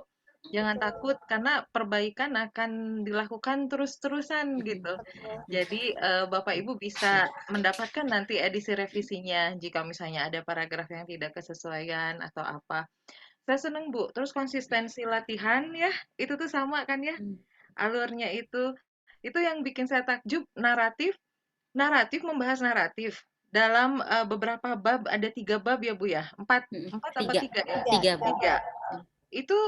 jangan takut karena perbaikan akan dilakukan terus-terusan gitu. Jadi Bapak Ibu bisa mendapatkan nanti edisi revisinya jika misalnya ada paragraf yang tidak kesesuaian atau apa. Saya seneng Bu. Terus konsistensi latihan ya, itu tuh sama kan ya. Alurnya itu yang bikin saya takjub. Naratif membahas naratif. Dalam beberapa bab, ada 3 bab ya Bu ya? 4 apa 3 ya? 3. Itu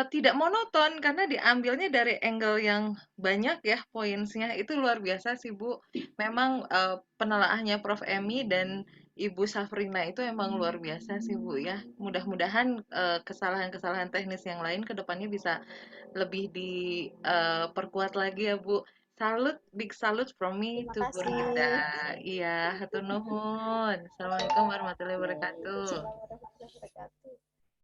tidak monoton karena diambilnya dari angle yang banyak ya pointsnya. Itu luar biasa sih Bu. Memang penelaahnya Prof. Emi dan Ibu Safrina itu emang luar biasa sih Bu ya. Mudah-mudahan kesalahan-kesalahan teknis yang lain ke depannya bisa lebih diperkuat lagi ya Bu. Big salute from me to Bu Rida. Iya, hatur nuhun. Assalamualaikum warahmatullahi wabarakatuh.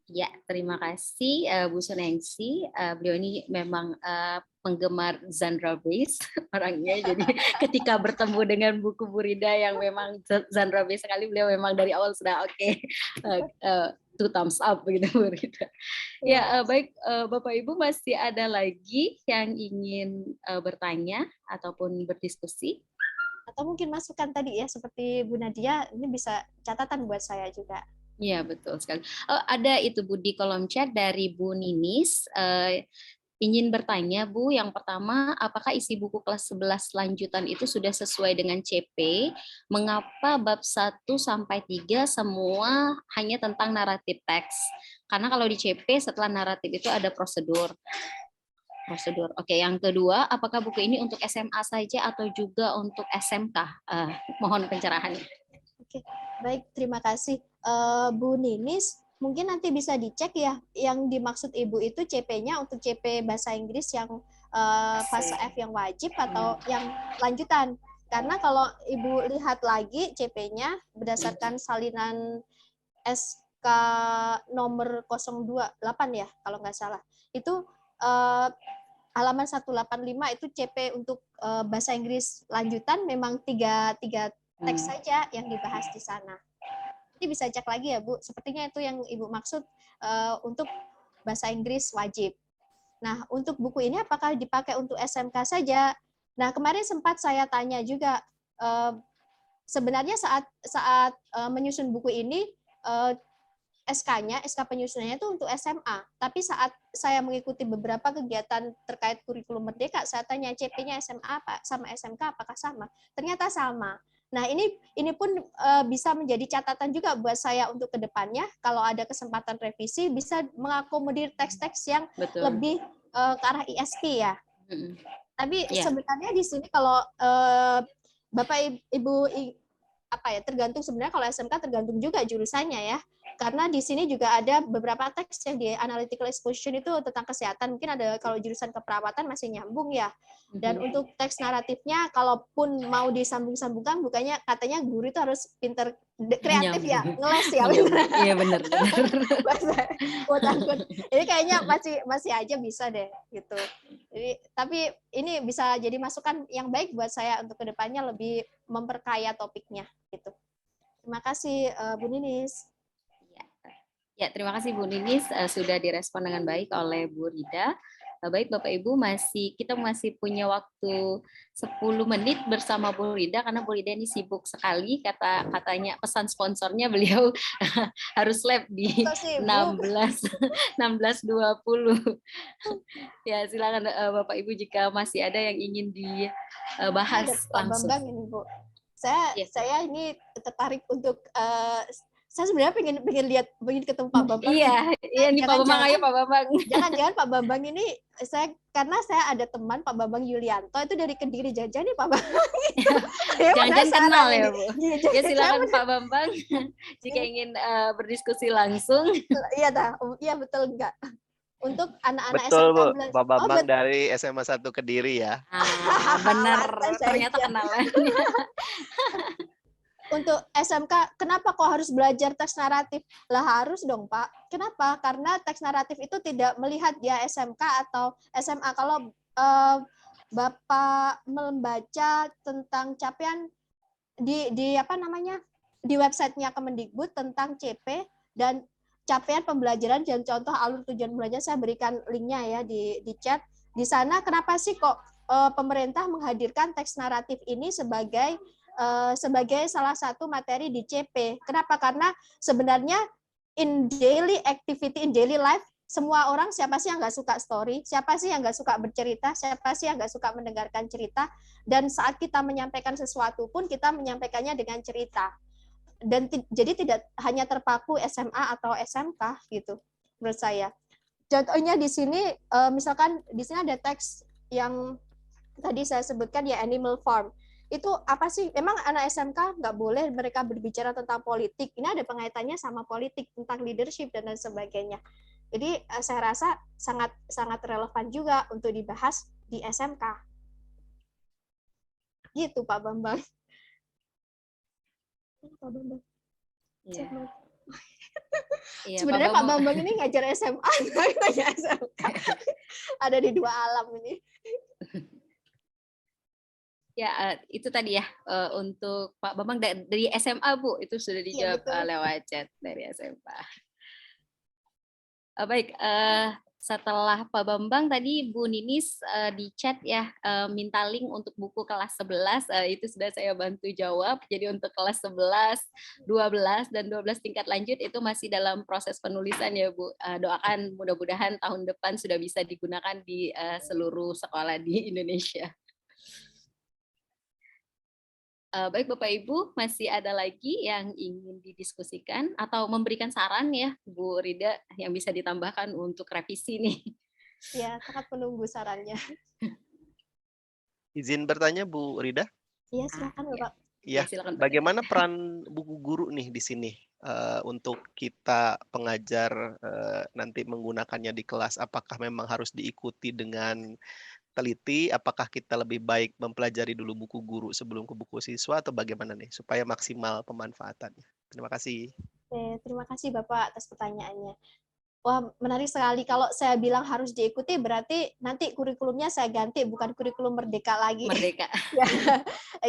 Ya, terima kasih Bu Sunengsi. Beliau ini memang penggemar genre based orangnya. Jadi ketika bertemu dengan buku Bu Rida yang memang genre based sekali, beliau memang dari awal sudah oke. two thumbs up begitu Bu Rida. Ya, baik Bapak Ibu, masih ada lagi yang ingin bertanya ataupun berdiskusi? Atau mungkin masukan tadi ya, seperti Bu Nadia, ini bisa catatan buat saya juga. Iya, betul sekali. Ada itu Bu di kolom chat dari Bu Ninis. Ingin bertanya Bu, yang pertama, apakah isi buku kelas 11 lanjutan itu sudah sesuai dengan CP? Mengapa bab 1 sampai 3 semua hanya tentang naratif teks? Karena kalau di CP setelah naratif itu ada prosedur. Oke, yang kedua, apakah buku ini untuk SMA saja atau juga untuk SMK? Mohon pencerahannya. Oke, baik, terima kasih. Bu Ninis, mungkin nanti bisa dicek ya, yang dimaksud Ibu itu CP-nya untuk CP Bahasa Inggris yang fase F yang wajib atau yang lanjutan. Karena kalau Ibu lihat lagi CP-nya berdasarkan salinan SK nomor 028 ya, kalau nggak salah. Itu halaman 185 itu CP untuk bahasa Inggris lanjutan memang tiga teks saja yang dibahas di sana. Jadi bisa cek lagi ya Bu, sepertinya itu yang Ibu maksud untuk bahasa Inggris wajib. Nah, untuk buku ini apakah dipakai untuk SMK saja? Nah, kemarin sempat saya tanya juga, sebenarnya saat menyusun buku ini, SK-nya, SK penyusunannya itu untuk SMA. Tapi saat saya mengikuti beberapa kegiatan terkait kurikulum Merdeka, saya tanya CP-nya SMA apa sama SMK apakah sama? Ternyata sama. Nah, ini pun bisa menjadi catatan juga buat saya untuk kedepannya. Kalau ada kesempatan revisi, bisa mengakomodir teks-teks yang lebih ke arah ISP ya. Tapi sebenarnya di sini kalau Bapak Ibu tergantung sebenarnya kalau SMK tergantung juga jurusannya ya. Karena di sini juga ada beberapa teks yang di analytical exposition itu tentang kesehatan. Mungkin ada kalau jurusan keperawatan masih nyambung ya. Dan untuk teks naratifnya kalaupun mau disambung-sambungkan bukannya katanya guru itu harus pinter kreatif ya, ngeles ya. Iya benar. Ini kayaknya masih aja bisa deh gitu. Jadi tapi ini bisa jadi masukan yang baik buat saya untuk kedepannya lebih memperkaya topiknya gitu. Terima kasih Bu Ninis. Ya, terima kasih Bu Ninis, sudah direspon dengan baik oleh Bu Rida. Baik Bapak Ibu, kita masih punya waktu 10 menit bersama Bu Rida karena Bu Rida ini sibuk sekali, katanya pesan sponsornya beliau harus lab di 16.20. Ya, silakan Bapak Ibu jika masih ada yang ingin dibahas langsung. Pak Bambang ini Bu. Saya ini tertarik untuk saya sebenarnya pengen ketemu Pak Bambang. Iya ini Pak Bambang, ayo Pak Bambang. Jangan Pak Bambang ini karena saya ada teman Pak Bambang Yulianto itu dari Kediri, jangan nih Pak Bambang. Jangan kenal ya Bu. Ya silakan Pak Bambang jika ingin berdiskusi langsung. Iya betul enggak. Untuk anak-anak betul SMK Bu, Pak Bambang dari SMA 1 Kediri ya. Benar, ternyata kenalan. Untuk SMK, kenapa kok harus belajar teks naratif? Lah harus dong Pak. Kenapa? Karena teks naratif itu tidak melihat dia SMK atau SMA. Kalau Bapak membaca tentang capaian di websitenya Kemendikbud tentang CP dan capaian pembelajaran dan contoh alur tujuan belajar, saya berikan linknya ya di chat. Di sana kenapa sih kok pemerintah menghadirkan teks naratif ini sebagai salah satu materi di CP. Kenapa? Karena sebenarnya in daily activity, in daily life, semua orang, siapa sih yang nggak suka story, siapa sih yang nggak suka bercerita, siapa sih yang nggak suka mendengarkan cerita, dan saat kita menyampaikan sesuatu pun kita menyampaikannya dengan cerita. Dan jadi tidak hanya terpaku SMA atau SMK gitu, menurut saya. Contohnya di sini, misalkan di sini ada teks yang tadi saya sebutkan ya, Animal Farm. Itu apa sih? Memang anak SMK nggak boleh mereka berbicara tentang politik. Ini ada pengaitanya sama politik, tentang leadership dan lain sebagainya. Jadi saya rasa sangat relevan juga untuk dibahas di SMK. Gitu Pak Bambang. Pak Bambang. Iya, sebenarnya Pak Bambang ini ngajar SMA, ngajar SMK. Ada di dua alam ini. Ya, itu tadi ya untuk Pak Bambang dari SMA Bu, itu sudah dijawab lewat chat dari SMA. Baik, setelah Pak Bambang tadi Bu Ninis di chat ya minta link untuk buku kelas 11, itu sudah saya bantu jawab. Jadi untuk kelas 11, 12 dan 12 tingkat lanjut itu masih dalam proses penulisan ya Bu. Doakan mudah-mudahan tahun depan sudah bisa digunakan di seluruh sekolah di Indonesia. Baik Bapak Ibu, masih ada lagi yang ingin didiskusikan atau memberikan saran ya Bu Rida yang bisa ditambahkan untuk revisi nih? Ya, sangat menunggu sarannya. Izin bertanya Bu Rida? Iya, silakan Bapak. Iya, silakan, Pak. bagaimana peran buku guru nih di sini untuk kita pengajar nanti menggunakannya di kelas? Apakah memang harus diikuti dengan teliti? Apakah kita lebih baik mempelajari dulu buku guru sebelum ke buku siswa atau bagaimana nih supaya maksimal pemanfaatannya? Terima kasih. Terima kasih Bapak atas pertanyaannya. Wah, menarik sekali. Kalau saya bilang harus diikuti, berarti nanti kurikulumnya saya ganti, bukan kurikulum merdeka lagi. Merdeka. Ya.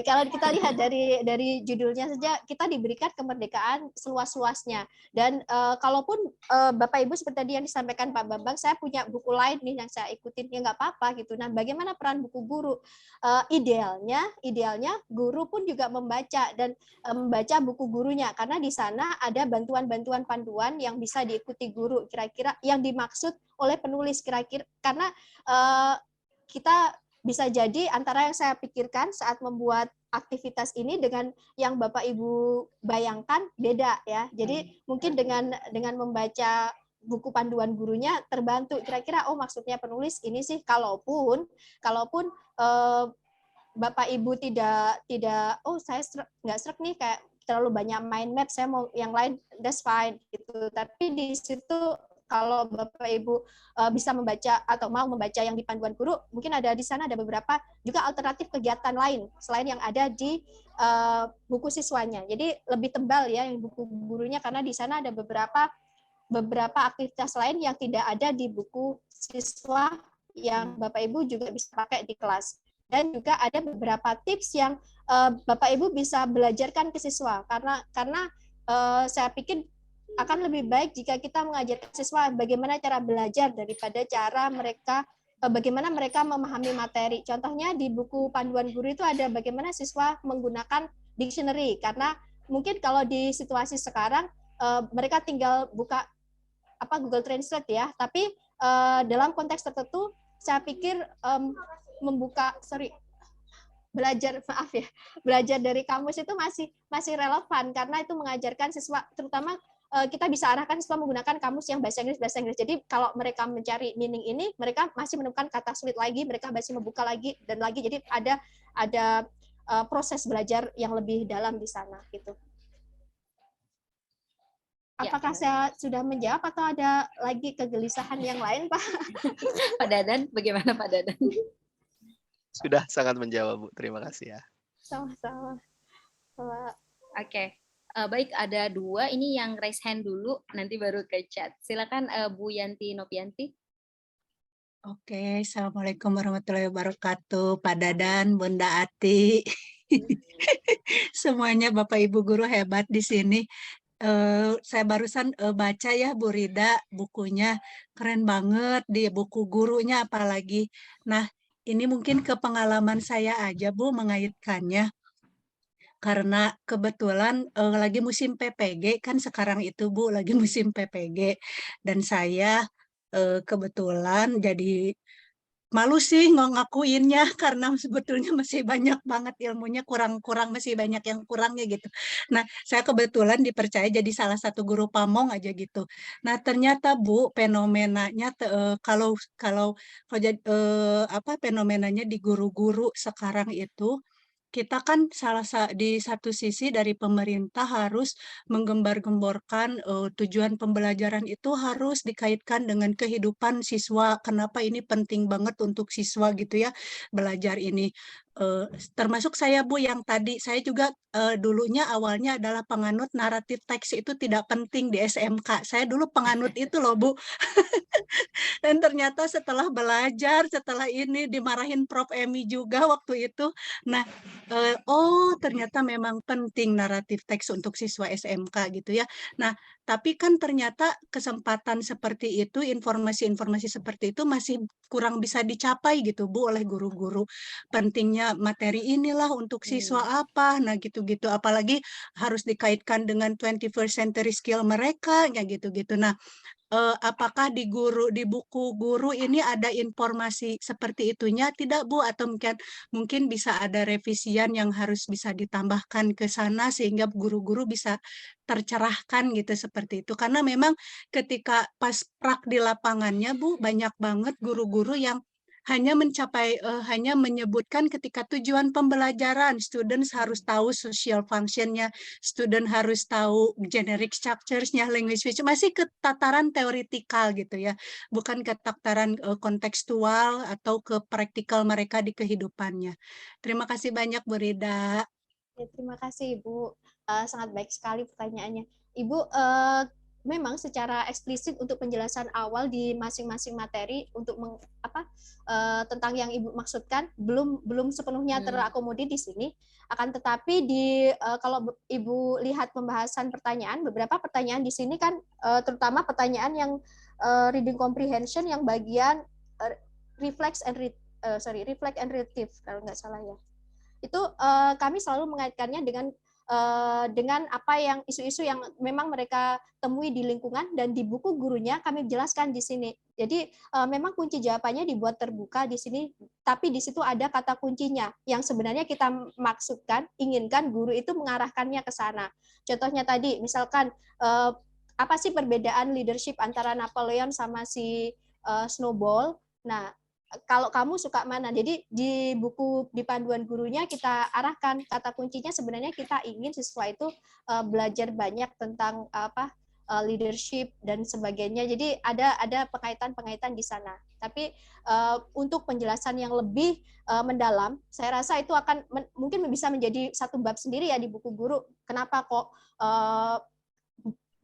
Kalau kita lihat dari judulnya saja, kita diberikan kemerdekaan seluas-luasnya. Dan kalaupun Bapak Ibu seperti tadi yang disampaikan Pak Bambang, saya punya buku lain nih yang saya ikutin, ya nggak apa-apa gitu. Nah, bagaimana peran buku guru? Idealnya guru pun juga membaca dan membaca buku gurunya, karena di sana ada bantuan-bantuan panduan yang bisa diikuti guru. Kira-kira yang dimaksud oleh penulis kira-kira, karena kita bisa jadi antara yang saya pikirkan saat membuat aktivitas ini dengan yang Bapak Ibu bayangkan beda ya. Jadi mungkin dengan membaca buku panduan gurunya terbantu, kira-kira oh maksudnya penulis ini sih, kalaupun Bapak Ibu tidak oh saya nggak srek nih kayak terlalu banyak mind map, saya mau yang lain, that's fine gitu. Tapi di situ kalau Bapak Ibu bisa membaca atau mau membaca yang di panduan guru, mungkin ada di sana ada beberapa juga alternatif kegiatan lain selain yang ada di buku siswanya. Jadi lebih tebal ya yang buku gurunya, karena di sana ada beberapa aktivitas lain yang tidak ada di buku siswa yang Bapak Ibu juga bisa pakai di kelas. Dan juga ada beberapa tips yang Bapak Ibu bisa belajarkan ke siswa, karena saya pikir akan lebih baik jika kita mengajarkan siswa bagaimana cara belajar daripada cara bagaimana mereka memahami materi. Contohnya di buku panduan guru itu ada bagaimana siswa menggunakan dictionary, karena mungkin kalau di situasi sekarang mereka tinggal buka Google Translate ya, tapi dalam konteks tertentu saya pikir belajar dari kamus itu masih relevan, karena itu mengajarkan siswa, terutama kita bisa arahkan siswa menggunakan kamus yang bahasa Inggris. Jadi kalau mereka mencari meaning ini, mereka masih menemukan kata sulit lagi, mereka masih membuka lagi dan lagi. Jadi ada proses belajar yang lebih dalam di sana gitu. Apakah saya sudah menjawab atau ada lagi kegelisahan yang lain, Pak? Pak Dadan, bagaimana Pak Dadan? Sudah sangat menjawab, Bu. Terima kasih ya. Sama-sama. Oke. Baik, ada dua ini yang raise hand dulu, nanti baru ke chat. Silakan Bu Yanti Nopianti. Oke, Assalamualaikum warahmatullahi wabarakatuh. Pak Dadan, Bunda Ati. Semuanya Bapak Ibu guru hebat di sini. Saya barusan baca ya Bu Rida bukunya, keren banget di buku gurunya apalagi. Nah, ini mungkin ke pengalaman saya aja Bu mengaitkannya. Karena kebetulan lagi musim PPG kan sekarang itu Bu, lagi musim PPG, dan saya kebetulan jadi malu sih ngakuinnya karena sebetulnya masih banyak banget ilmunya, kurang masih banyak yang kurangnya gitu. Nah, saya kebetulan dipercaya jadi salah satu guru pamong aja gitu. Nah, ternyata Bu fenomenanya kalau fenomenanya di guru-guru sekarang itu, kita kan di satu sisi dari pemerintah harus menggembar-gemborkan tujuan pembelajaran itu harus dikaitkan dengan kehidupan siswa. Kenapa ini penting banget untuk siswa gitu ya, belajar ini. Termasuk saya Bu yang tadi, saya juga dulunya awalnya adalah penganut naratif teks itu tidak penting di SMK. Saya dulu penganut itu loh Bu. Dan ternyata setelah belajar, setelah ini dimarahin Prof. Emi juga waktu itu. Nah, ternyata memang penting naratif teks untuk siswa SMK gitu ya. Nah, Tapi kan ternyata kesempatan seperti itu, informasi-informasi seperti itu masih kurang bisa dicapai gitu Bu oleh guru-guru. Pentingnya materi inilah untuk siswa apa, nah gitu-gitu. Apalagi harus dikaitkan dengan 21st century skill mereka, ya gitu-gitu. Nah, apakah di buku guru ini ada informasi seperti itunya tidak Bu? Atau mungkin bisa ada revisian yang harus bisa ditambahkan ke sana sehingga guru-guru bisa tercerahkan gitu seperti itu. Karena memang ketika pas prak di lapangannya Bu, banyak banget guru-guru yang hanya menyebutkan ketika tujuan pembelajaran, students harus tahu social function-nya, student harus tahu generic structures-nya, language feature, masih ke tataran teoritikal gitu ya, bukan ke tataran kontekstual atau ke praktikal mereka di kehidupannya. Terima kasih banyak Bu Rida. Ya, terima kasih Ibu. Sangat baik sekali pertanyaannya. Ibu, memang secara eksplisit untuk penjelasan awal di masing-masing materi untuk tentang yang Ibu maksudkan belum sepenuhnya terakomodir di sini. Akan tetapi kalau Ibu lihat pembahasan pertanyaan, beberapa pertanyaan di sini kan terutama pertanyaan yang reading comprehension yang bagian reflex and retrieve kalau nggak salah ya. Itu kami selalu mengaitkannya dengan apa yang isu-isu yang memang mereka temui di lingkungan, dan di buku gurunya kami jelaskan di sini. Jadi memang kunci jawabannya dibuat terbuka di sini, tapi di situ ada kata kuncinya yang sebenarnya kita inginkan guru itu mengarahkannya ke sana. Contohnya tadi, misalkan apa sih perbedaan leadership antara Napoleon sama si Snowball? Nah, kalau kamu suka mana? Jadi di buku di panduan gurunya kita arahkan kata kuncinya, sebenarnya kita ingin siswa itu belajar banyak tentang leadership dan sebagainya. Jadi ada pengaitan-pengaitan di sana. Tapi untuk penjelasan yang lebih mendalam, saya rasa itu akan mungkin bisa menjadi satu bab sendiri ya di buku guru. Kenapa kok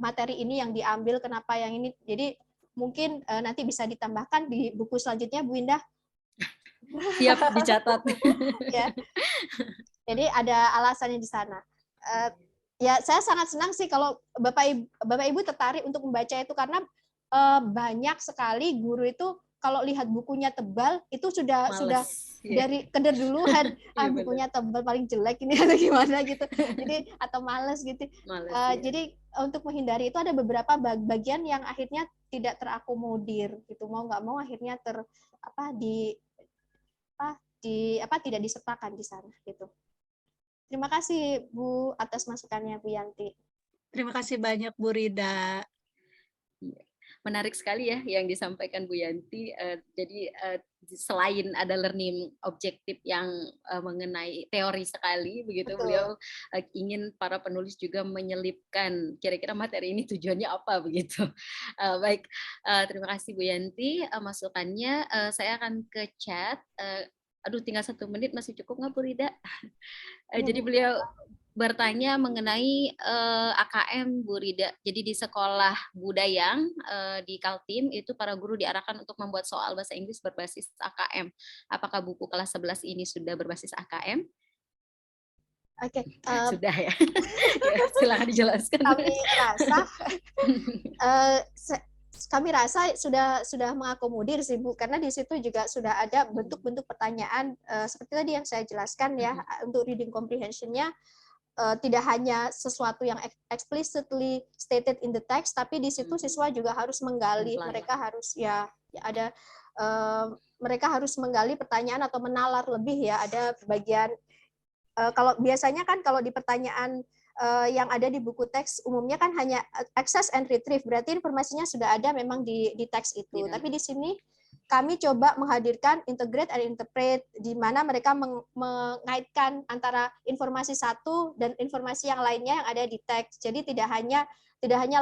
materi ini yang diambil, kenapa yang ini? Jadi mungkin nanti bisa ditambahkan di buku selanjutnya, Bu Indah. Siap dicatat. Ya. Jadi ada alasannya di sana. Ya, saya sangat senang sih kalau Bapak Ibu tertarik untuk membaca itu, karena banyak sekali guru itu kalau lihat bukunya tebal itu sudah dari keder duluan, bukunya tebal paling jelek ini atau gimana gitu. Jadi atau males gitu. Jadi untuk menghindari itu ada beberapa bagian yang akhirnya tidak terakomodir gitu. Mau nggak mau akhirnya tidak disertakan di sana gitu. Terima kasih Bu atas masukannya Bu Yanti. Terima kasih banyak Bu Rida. Menarik sekali ya yang disampaikan Bu Yanti. Jadi selain ada learning objektif yang mengenai teori sekali, begitu, Betul. beliau ingin para penulis juga menyelipkan kira-kira materi ini tujuannya apa, begitu. Baik, terima kasih Bu Yanti masukannya. Saya akan ke chat. Aduh, tinggal 1 menit, masih cukup nggak Bu Rida? Jadi beliau bertanya mengenai AKM Bu Rida. Jadi di sekolah Budayang di Kaltim itu para guru diarahkan untuk membuat soal bahasa Inggris berbasis AKM. Apakah buku kelas 11 ini sudah berbasis AKM? Oke. Sudah ya. Ya, silakan dijelaskan. Kami rasa sudah mengakomodir sih Bu, karena di situ juga sudah ada bentuk-bentuk pertanyaan seperti tadi yang saya jelaskan ya, untuk reading comprehension-nya. Tidak hanya sesuatu yang explicitly stated in the text, tapi di situ siswa juga harus menggali, mereka harus menggali pertanyaan atau menalar lebih ya. Ada bagian kalau biasanya kan kalau di pertanyaan yang ada di buku teks umumnya kan hanya access and retrieve, berarti informasinya sudah ada memang di teks itu. Tapi di sini kami coba menghadirkan integrate and interpret, di mana mereka mengaitkan antara informasi satu dan informasi yang lainnya yang ada di teks. Jadi tidak hanya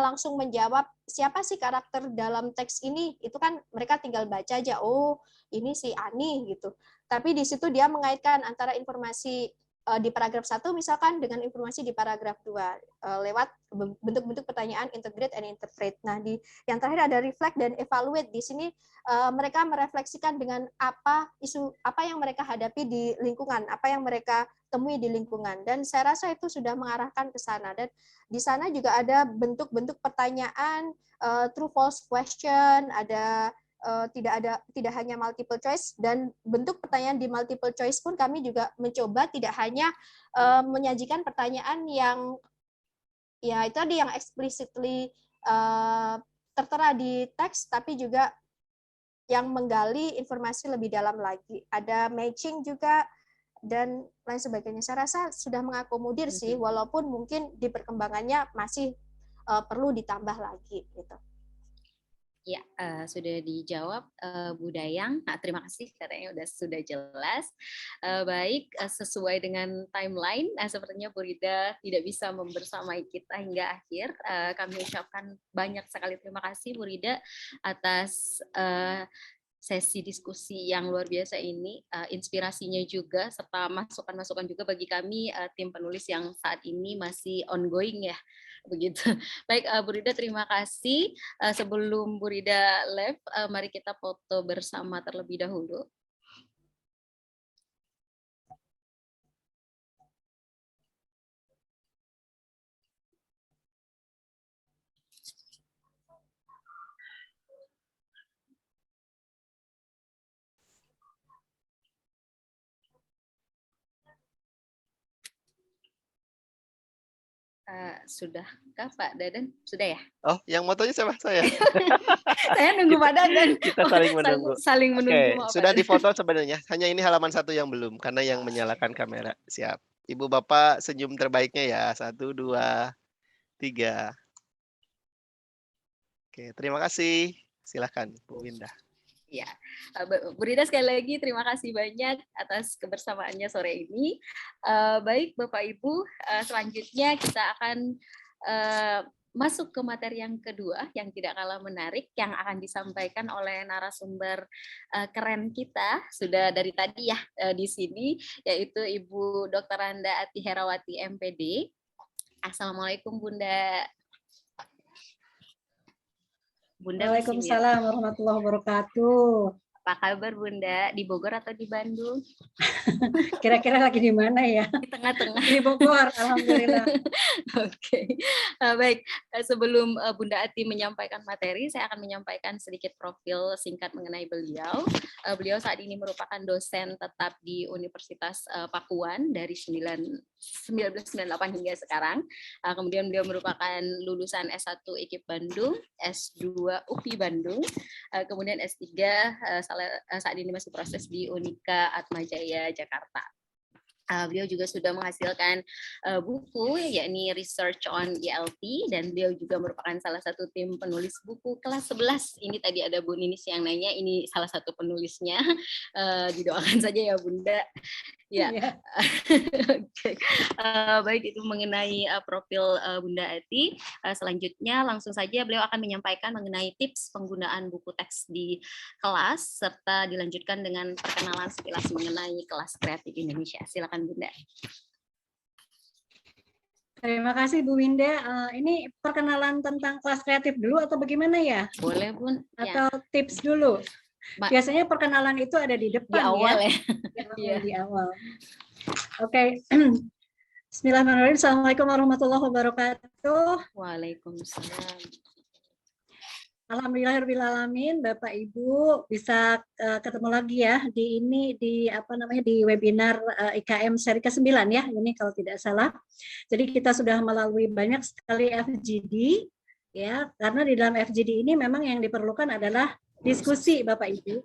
langsung menjawab siapa sih karakter dalam teks ini, itu kan mereka tinggal baca aja, oh ini si Ani gitu. Tapi di situ dia mengaitkan antara informasi di paragraf 1 misalkan dengan informasi di paragraf 2 lewat bentuk-bentuk pertanyaan integrate and interpret. Nah, yang terakhir ada reflect dan evaluate. Di sini mereka merefleksikan dengan apa yang mereka hadapi di lingkungan, apa yang mereka temui di lingkungan. Dan saya rasa itu sudah mengarahkan ke sana. Dan di sana juga ada bentuk-bentuk pertanyaan true false question, ada tidak hanya multiple choice, dan bentuk pertanyaan di multiple choice pun kami juga mencoba tidak hanya menyajikan pertanyaan yang ya itu tadi yang explicitly tertera di teks, tapi juga yang menggali informasi lebih dalam lagi. Ada matching juga dan lain sebagainya. Saya rasa sudah mengakomodir sih, walaupun mungkin di perkembangannya masih perlu ditambah lagi gitu. Ya, sudah dijawab Bu Dayang. Nah, terima kasih katanya sudah jelas. Baik, sesuai dengan timeline, sepertinya Bu Rida tidak bisa membersamai kita hingga akhir. Kami ucapkan banyak sekali terima kasih Bu Rida atas sesi diskusi yang luar biasa ini, inspirasinya juga, serta masukan-masukan juga bagi kami tim penulis yang saat ini masih ongoing ya, begitu. Baik, Bu Rida terima kasih. Sebelum Bu Rida live, mari kita foto bersama terlebih dahulu. Sudahkah Pak Dadan? Sudah ya? Oh, yang motonya siapa? Saya. Saya nunggu Pak Dadan. Kita saling menunggu. Saling menunggu. Oke, sudah difoto sebenarnya. Hanya ini halaman 1 yang belum, karena yang menyalakan kamera. Siap. Ibu Bapak senyum terbaiknya ya. 1, 2, 3. Oke, terima kasih. Silakan Bu Winda. Ya, Bu Rida sekali lagi terima kasih banyak atas kebersamaannya sore ini. Baik Bapak Ibu, selanjutnya kita akan masuk ke materi yang kedua yang tidak kalah menarik yang akan disampaikan oleh narasumber keren kita sudah dari tadi ya di sini, yaitu Ibu Dr. Randa Ati Herawati MPD. Assalamualaikum Bunda. Bunda, waalaikumsalam warahmatullahi wabarakatuh. Apa kabar Bunda? Di Bogor atau di Bandung? Kira-kira lagi di mana ya? Di tengah-tengah. Di Bogor, alhamdulillah. Oke. Baik, sebelum Bunda Ati menyampaikan materi, saya akan menyampaikan sedikit profil singkat mengenai beliau. Beliau saat ini merupakan dosen tetap di Universitas Pakuan dari 1998 hingga sekarang. Kemudian beliau merupakan lulusan S1 IKIP Bandung, S2 UPI Bandung, kemudian S3 saat ini masih proses di Unika Atmajaya Jakarta. Beliau juga sudah menghasilkan buku yakni Research on ELT, dan beliau juga merupakan salah satu tim penulis buku kelas 11. Ini tadi ada Bu Ninis yang nanya, ini salah satu penulisnya. Didoakan saja ya Bunda. Ya, okay. Baik, itu mengenai profil Bunda Ati. Selanjutnya langsung saja beliau akan menyampaikan mengenai tips penggunaan buku teks di kelas, serta dilanjutkan dengan perkenalan sekilas mengenai kelas kreatif Indonesia. Silakan Bunda. Terima kasih Bu Winda. Ini perkenalan tentang kelas kreatif dulu atau bagaimana ya? Boleh Bun. Atau tips dulu? Biasanya perkenalan itu ada di depan di awal ya. Di awal. Oke. Bismillahirrahmanirrahim. Assalamualaikum warahmatullahi wabarakatuh. Waalaikumsalam. Alhamdulillahirobbilalamin, Bapak Ibu bisa ketemu lagi ya di webinar IKM seri ke-9 ya, ini kalau tidak salah. Jadi kita sudah melalui banyak sekali FGD ya, karena di dalam FGD ini memang yang diperlukan adalah diskusi Bapak Ibu.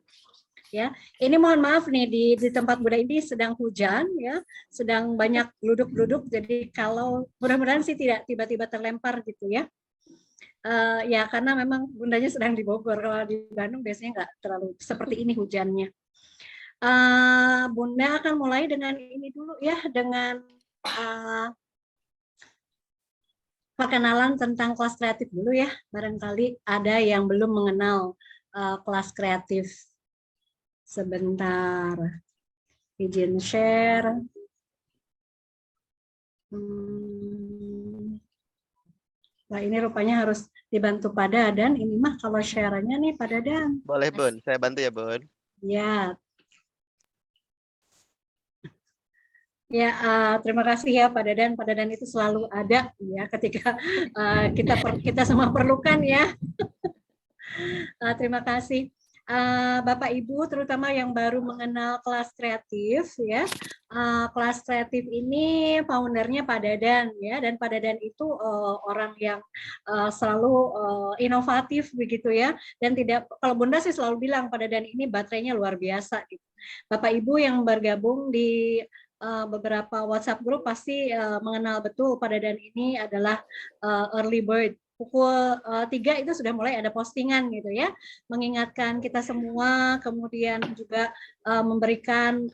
Ya, ini mohon maaf nih di tempat Bunda ini sedang hujan ya, sedang banyak geluduk-geluduk. Jadi kalau mudah-mudahan sih tidak tiba-tiba terlempar gitu ya. Ya karena memang Bundanya sedang di Bogor. Kalau di Bandung biasanya nggak terlalu seperti ini hujannya. Bunda akan mulai dengan ini dulu ya, dengan perkenalan tentang kelas kreatif dulu ya. Barangkali ada yang belum mengenal kelas kreatif. Sebentar, izin share. Nah, ini rupanya harus dibantu Pak Dadan. Ini mah kalau share-nya nih Pak Dadan. Boleh Bun, saya bantu ya Bun. Ya. Ya, terima kasih ya Pak Dadan. Pak Dadan itu selalu ada ya ketika kita semua perlukan ya. Terima kasih. Bapak Ibu terutama yang baru mengenal kelas kreatif ya. Kelas kreatif ini foundernya Pak Dadan ya, dan Pak Dadan itu orang yang selalu inovatif begitu ya, dan tidak, kalau Bunda sih selalu bilang Pak Dadan ini baterainya luar biasa gitu. Bapak Ibu yang bergabung di beberapa WhatsApp group pasti mengenal betul Pak Dadan ini adalah early bird. Pukul 3 itu sudah mulai ada postingan gitu ya, mengingatkan kita semua, kemudian juga memberikan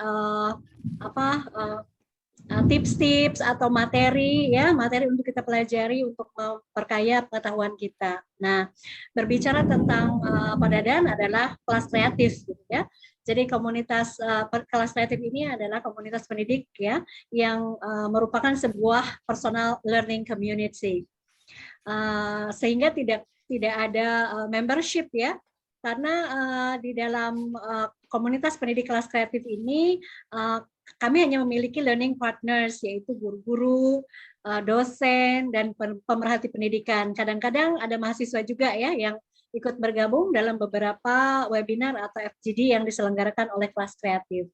tips-tips atau materi ya, materi untuk kita pelajari untuk memperkaya pengetahuan kita. Nah, berbicara tentang Pak Dadan adalah kelas kreatif gitu ya. Jadi komunitas kelas kreatif ini adalah komunitas pendidik ya, yang merupakan sebuah personal learning community. Sehingga tidak ada membership ya, karena di dalam komunitas pendidik kelas kreatif ini kami hanya memiliki learning partners, yaitu guru-guru, dosen, dan pemerhati pendidikan. Kadang-kadang ada mahasiswa juga ya yang ikut bergabung dalam beberapa webinar atau FGD yang diselenggarakan oleh kelas kreatif.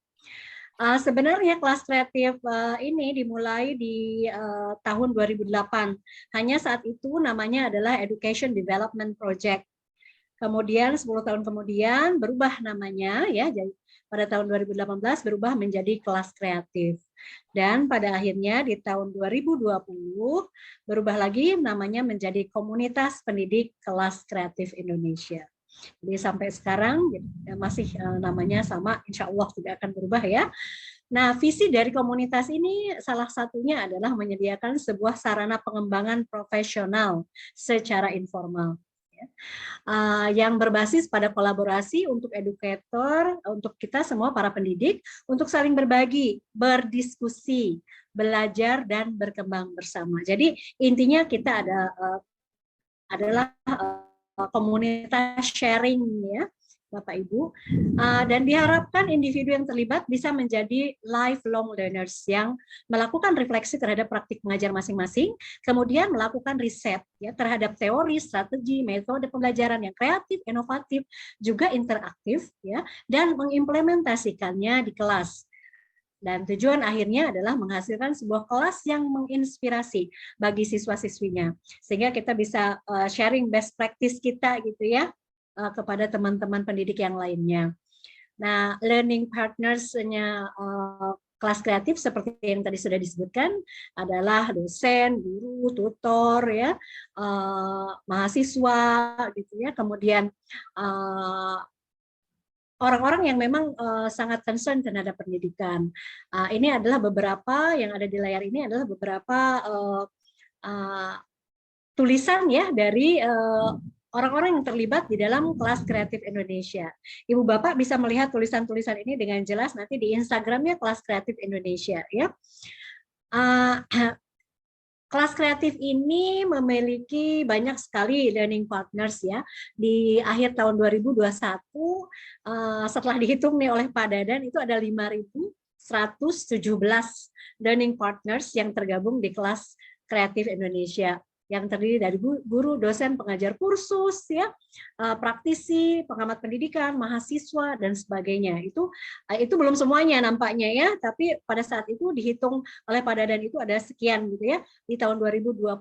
Sebenarnya kelas kreatif ini dimulai di tahun 2008. Hanya saat itu namanya adalah Education Development Project. Kemudian 10 tahun kemudian berubah namanya ya, jadi pada tahun 2018 berubah menjadi kelas kreatif. Dan pada akhirnya di tahun 2020 berubah lagi namanya menjadi Komunitas Pendidik Kelas Kreatif Indonesia. Jadi sampai sekarang masih namanya sama, insya Allah tidak akan berubah ya. Nah, visi dari komunitas ini salah satunya adalah menyediakan sebuah sarana pengembangan profesional secara informal, yang berbasis pada kolaborasi untuk edukator, untuk kita semua para pendidik, untuk saling berbagi, berdiskusi, belajar, dan berkembang bersama. Jadi intinya kita adalah komunitas sharing ya Bapak Ibu, dan diharapkan individu yang terlibat bisa menjadi lifelong learners yang melakukan refleksi terhadap praktik mengajar masing-masing, kemudian melakukan riset ya terhadap teori, strategi, metode pembelajaran yang kreatif, inovatif, juga interaktif ya, dan mengimplementasikannya di kelas. Dan tujuan akhirnya adalah menghasilkan sebuah kelas yang menginspirasi bagi siswa-siswinya, sehingga kita bisa sharing best practice kita gitu ya kepada teman-teman pendidik yang lainnya. Nah, learning partners-nya kelas kreatif seperti yang tadi sudah disebutkan adalah dosen, guru, tutor ya, mahasiswa gitu ya, kemudian orang-orang yang memang sangat concern terhadap pendidikan. Ini adalah beberapa yang ada di layar ini adalah beberapa tulisan ya dari orang-orang yang terlibat di dalam kelas kreatif Indonesia. Ibu Bapak bisa melihat tulisan-tulisan ini dengan jelas nanti di Instagramnya kelas kreatif Indonesia ya. Kelas kreatif ini memiliki banyak sekali learning partners ya. Di akhir tahun 2021 setelah dihitung nih oleh Pak Dadan itu ada 5.117 learning partners yang tergabung di kelas kreatif Indonesia, yang terdiri dari guru, dosen, pengajar kursus, ya, praktisi, pengamat pendidikan, mahasiswa, dan sebagainya. Itu belum semuanya nampaknya ya, tapi pada saat itu dihitung oleh Pak Dadan itu ada sekian gitu ya. Di tahun 2022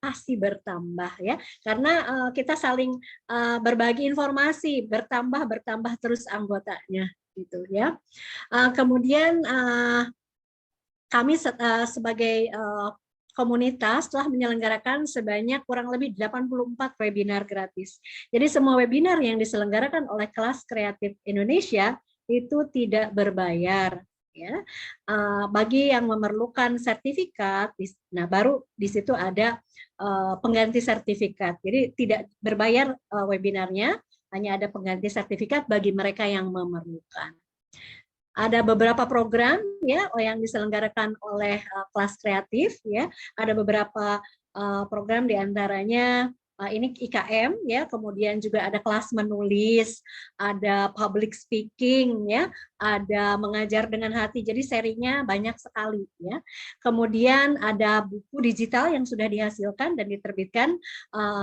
pasti bertambah ya, karena kita saling berbagi informasi, bertambah terus anggotanya gitu ya. Kemudian kami sebagai komunitas telah menyelenggarakan sebanyak kurang lebih 84 webinar gratis. Jadi semua webinar yang diselenggarakan oleh Kelas Kreatif Indonesia itu tidak berbayar. Ya, bagi yang memerlukan sertifikat, nah baru di situ ada pengganti sertifikat. Jadi tidak berbayar webinarnya, hanya ada pengganti sertifikat bagi mereka yang memerlukan. Ada beberapa program ya yang diselenggarakan oleh kelas kreatif ya. Ada beberapa program diantaranya ini IKM ya, kemudian juga ada kelas menulis, ada public speaking ya, ada mengajar dengan hati. Jadi serinya banyak sekali ya. Kemudian ada buku digital yang sudah dihasilkan dan diterbitkan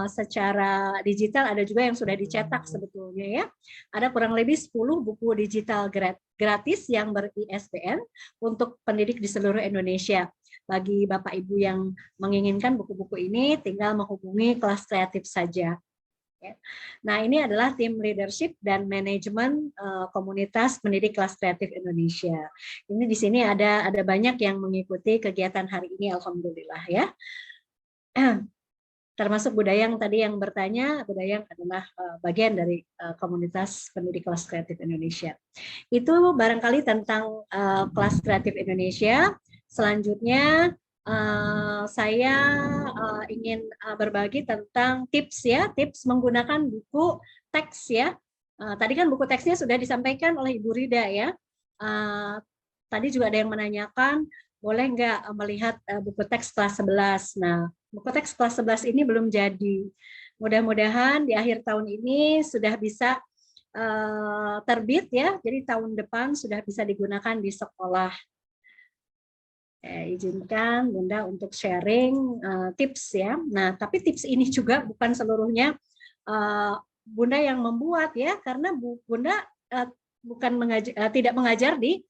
secara digital, ada juga yang sudah dicetak sebetulnya ya. Ada kurang lebih 10 buku digital gratis yang ber-ISBN untuk pendidik di seluruh Indonesia. Bagi Bapak Ibu yang menginginkan buku-buku ini, tinggal menghubungi kelas kreatif saja. Nah, ini adalah tim leadership dan manajemen komunitas pendidik kelas kreatif Indonesia. Ini di sini ada banyak yang mengikuti kegiatan hari ini, alhamdulillah ya. Termasuk Budayang tadi yang bertanya, Budayang adalah bagian dari komunitas pendidik kelas kreatif Indonesia. Itu barangkali tentang kelas kreatif Indonesia. Selanjutnya saya ingin berbagi tentang tips ya, tips menggunakan buku teks ya. Tadi kan buku teksnya sudah disampaikan oleh Ibu Rida ya. Tadi juga ada yang menanyakan, boleh nggak melihat buku teks kelas 11. Nah, buku teks kelas 11 ini belum jadi. Mudah-mudahan di akhir tahun ini sudah bisa terbit ya, jadi tahun depan sudah bisa digunakan di sekolah. Izinkan Bunda untuk sharing tips ya. Nah, tapi tips ini juga bukan seluruhnya Bunda yang membuat ya, karena Bunda tidak mengajar di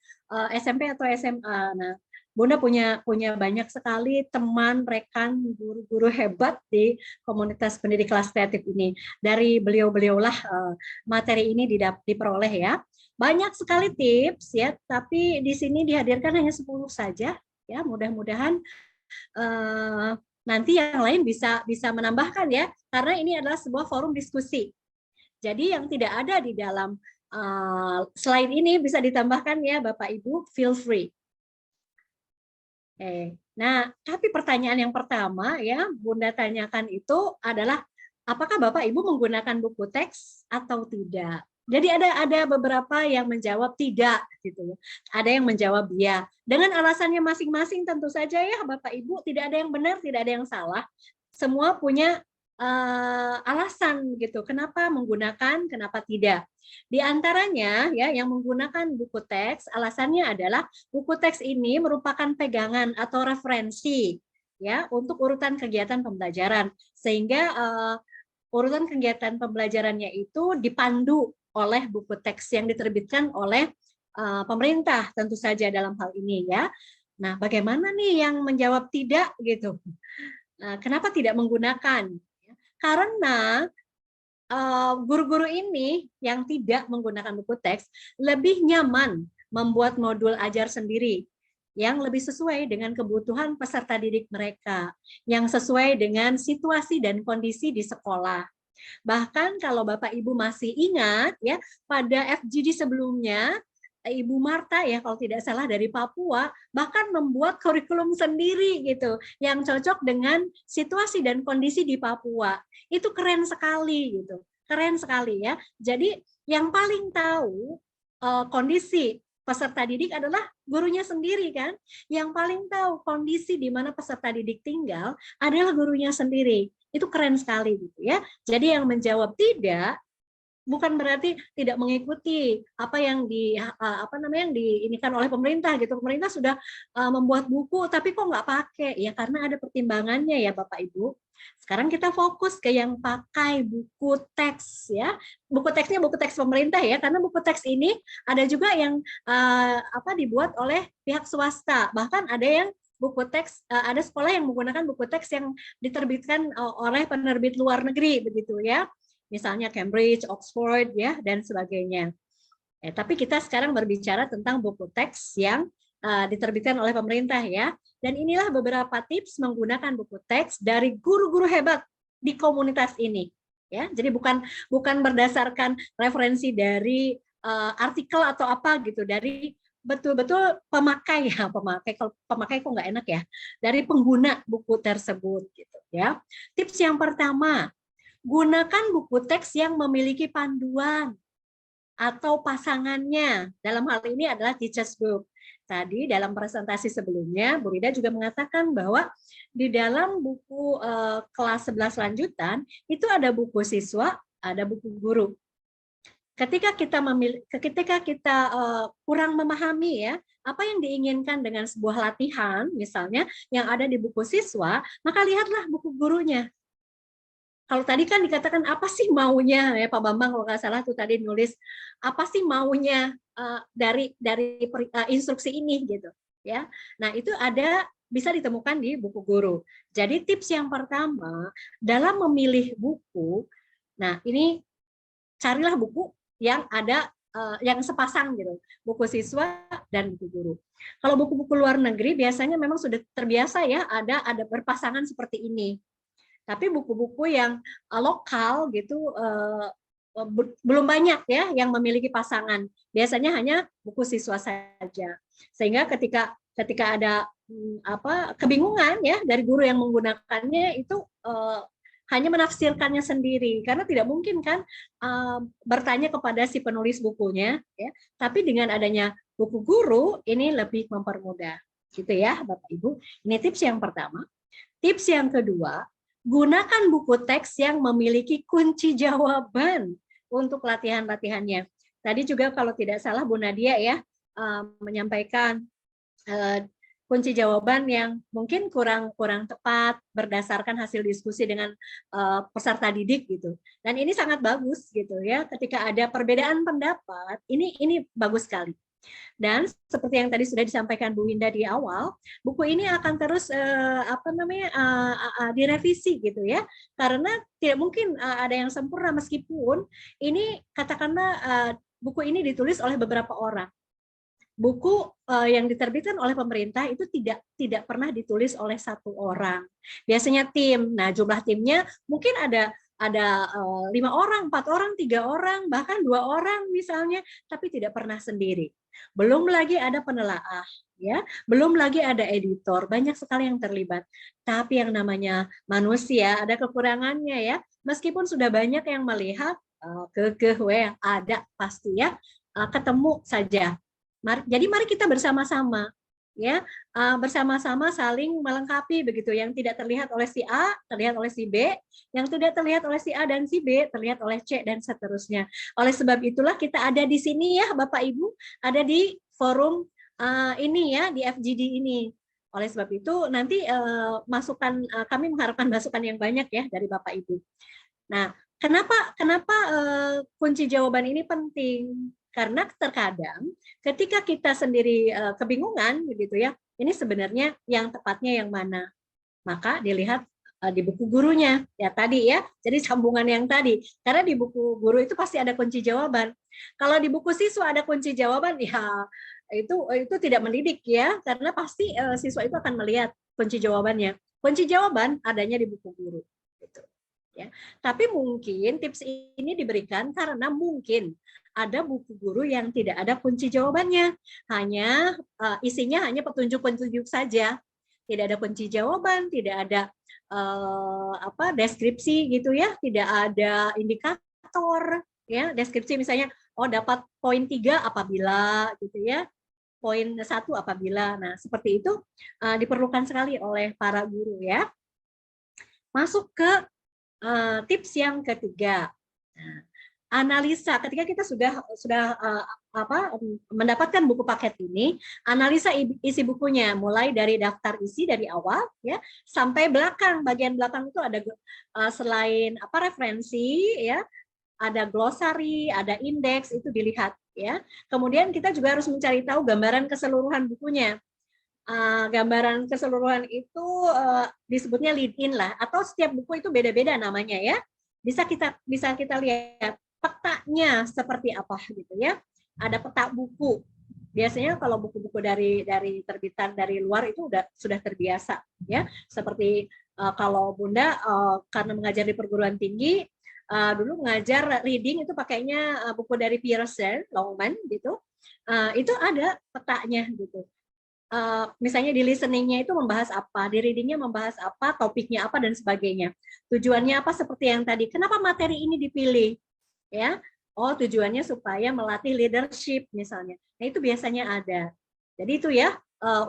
SMP atau SMA. Nah, Bunda punya banyak sekali teman, rekan, guru-guru hebat di komunitas pendidik kelas kreatif ini. Dari beliau-beliaulah materi ini diperoleh ya. Banyak sekali tips ya, tapi di sini dihadirkan hanya 10 saja. Ya, mudah-mudahan nanti yang lain bisa menambahkan ya, karena ini adalah sebuah forum diskusi. Jadi yang tidak ada di dalam slide ini bisa ditambahkan ya Bapak Ibu, feel free. Nah, tapi pertanyaan yang pertama ya Bunda tanyakan itu adalah apakah Bapak Ibu menggunakan buku teks atau tidak? Jadi ada beberapa yang menjawab tidak gitu. Ada yang menjawab ya. Dengan alasannya masing-masing tentu saja ya Bapak Ibu, tidak ada yang benar, tidak ada yang salah. Semua punya alasan gitu. Kenapa menggunakan, kenapa tidak. Di antaranya ya yang menggunakan buku teks, alasannya adalah buku teks ini merupakan pegangan atau referensi ya untuk urutan kegiatan pembelajaran, sehingga urutan kegiatan pembelajarannya itu dipandu oleh buku teks yang diterbitkan oleh pemerintah tentu saja dalam hal ini ya. Nah, bagaimana nih yang menjawab tidak gitu? Nah, kenapa tidak menggunakan? Karena guru-guru ini yang tidak menggunakan buku teks lebih nyaman membuat modul ajar sendiri yang lebih sesuai dengan kebutuhan peserta didik mereka, yang sesuai dengan situasi dan kondisi di sekolah. Bahkan kalau Bapak Ibu masih ingat ya, pada FGD sebelumnya Ibu Marta ya kalau tidak salah dari Papua bahkan membuat kurikulum sendiri gitu yang cocok dengan situasi dan kondisi di Papua. Itu keren sekali gitu. Keren sekali ya. Jadi yang paling tahu kondisi peserta didik adalah gurunya sendiri kan. Yang paling tahu kondisi di mana peserta didik tinggal adalah gurunya sendiri. Itu keren sekali gitu ya. Jadi yang menjawab tidak bukan berarti tidak mengikuti apa yang diinikan oleh pemerintah gitu. Pemerintah sudah membuat buku tapi kok nggak pakai ya karena ada pertimbangannya ya Bapak Ibu. Sekarang kita fokus ke yang pakai buku teks ya. Buku teksnya buku teks pemerintah ya, karena buku teks ini ada juga yang dibuat oleh pihak swasta. Bahkan ada yang buku teks, ada sekolah yang menggunakan buku teks yang diterbitkan oleh penerbit luar negeri begitu ya. Misalnya Cambridge, Oxford ya dan sebagainya. Tapi kita sekarang berbicara tentang buku teks yang diterbitkan oleh pemerintah ya. Dan inilah beberapa tips menggunakan buku teks dari guru-guru hebat di komunitas ini. Ya, jadi bukan berdasarkan referensi dari artikel atau apa gitu, dari betul-betul pemakai ya, kalau pemakai kok nggak enak ya, dari pengguna buku tersebut gitu ya. Tips yang pertama, gunakan buku teks yang memiliki panduan. atau pasangannya. Dalam hal ini adalah teacher's book. Tadi dalam presentasi sebelumnya, Bu Rida juga mengatakan bahwa di dalam buku kelas 11 lanjutan, itu ada buku siswa, ada buku guru. Ketika kita kurang memahami ya apa yang diinginkan dengan sebuah latihan, misalnya yang ada di buku siswa, maka lihatlah buku gurunya. Kalau tadi kan dikatakan apa sih maunya ya Pak Bambang, kalau nggak salah tuh tadi nulis apa sih maunya dari instruksi ini gitu ya. Nah itu bisa ditemukan di buku guru. Jadi tips yang pertama dalam memilih buku, nah ini carilah buku yang ada yang sepasang gitu, buku siswa dan buku guru. Kalau buku-buku luar negeri biasanya memang sudah terbiasa ya ada berpasangan seperti ini. Tapi buku-buku yang lokal gitu belum banyak ya yang memiliki pasangan. Biasanya hanya buku siswa saja. Sehingga ketika ada kebingungan ya dari guru yang menggunakannya itu hanya menafsirkannya sendiri karena tidak mungkin kan bertanya kepada si penulis bukunya ya. Tapi dengan adanya buku guru ini lebih mempermudah. Gitu ya Bapak Ibu. Ini tips yang pertama. Tips yang kedua, gunakan buku teks yang memiliki kunci jawaban untuk latihan-latihannya. Tadi juga kalau tidak salah Bu Nadia ya menyampaikan kunci jawaban yang mungkin kurang tepat berdasarkan hasil diskusi dengan peserta didik gitu. Dan ini sangat bagus gitu ya. Ketika ada perbedaan pendapat, ini bagus sekali. Dan seperti yang tadi sudah disampaikan Bu Winda di awal, buku ini akan terus direvisi gitu ya, karena tidak mungkin ada yang sempurna meskipun ini katakanlah buku ini ditulis oleh beberapa orang. Buku yang diterbitkan oleh pemerintah itu tidak pernah ditulis oleh satu orang. Biasanya tim. Nah jumlah timnya mungkin ada 5 orang, 4 orang, 3 orang, bahkan 2 orang misalnya, tapi tidak pernah sendiri. Belum lagi ada penelaah, ya, belum lagi ada editor, banyak sekali yang terlibat. Tapi yang namanya manusia ada kekurangannya ya. Meskipun sudah banyak yang melihat yang ada pasti ya, ketemu saja. Jadi mari kita bersama-sama ya, bersama-sama saling melengkapi begitu. Yang tidak terlihat oleh si A terlihat oleh si B, yang tidak terlihat oleh si A dan si B terlihat oleh C dan seterusnya. Oleh sebab itulah kita ada di sini ya Bapak Ibu, ada di forum ini ya, di FGD ini. Oleh sebab itu nanti kami mengharapkan masukan yang banyak ya dari Bapak Ibu. Nah, kenapa kunci jawaban ini penting? Karena terkadang ketika kita sendiri kebingungan begitu ya, ini sebenarnya yang tepatnya yang mana? Maka dilihat di buku gurunya ya tadi ya. Jadi sambungan yang tadi. Karena di buku guru itu pasti ada kunci jawaban. Kalau di buku siswa ada kunci jawaban ya itu tidak mendidik ya, karena pasti siswa itu akan melihat kunci jawabannya. Kunci jawaban adanya di buku guru gitu. Ya. Tapi mungkin tips ini diberikan karena mungkin ada buku guru yang tidak ada kunci jawabannya, hanya isinya hanya petunjuk-petunjuk saja, tidak ada kunci jawaban, tidak ada deskripsi gitu ya, tidak ada indikator ya, deskripsi misalnya dapat poin 3 apabila gitu ya, poin 1 apabila. Nah seperti itu diperlukan sekali oleh para guru ya. Masuk ke tips yang ketiga. Nah, analisa. Ketika kita sudah mendapatkan buku paket ini, analisa isi bukunya mulai dari daftar isi dari awal ya sampai belakang. Bagian belakang itu ada selain referensi ya, ada glossary, ada indeks, itu dilihat ya. Kemudian kita juga harus mencari tahu gambaran keseluruhan bukunya. Gambaran keseluruhan itu disebutnya lead in lah, atau setiap buku itu beda-beda namanya ya. Bisa kita lihat petanya seperti apa gitu ya. Ada peta buku. Biasanya kalau buku-buku dari terbitan dari luar itu sudah terbiasa ya. Seperti kalau Bunda karena mengajar di perguruan tinggi, dulu mengajar reading itu pakainya buku dari Pearson, Longman gitu. Itu ada petanya gitu. Misalnya di listening-nya itu membahas apa, di reading-nya membahas apa, topiknya apa dan sebagainya. Tujuannya apa seperti yang tadi. Kenapa materi ini dipilih? Ya, Oh, tujuannya supaya melatih leadership misalnya. Nah, itu biasanya ada. Jadi itu ya,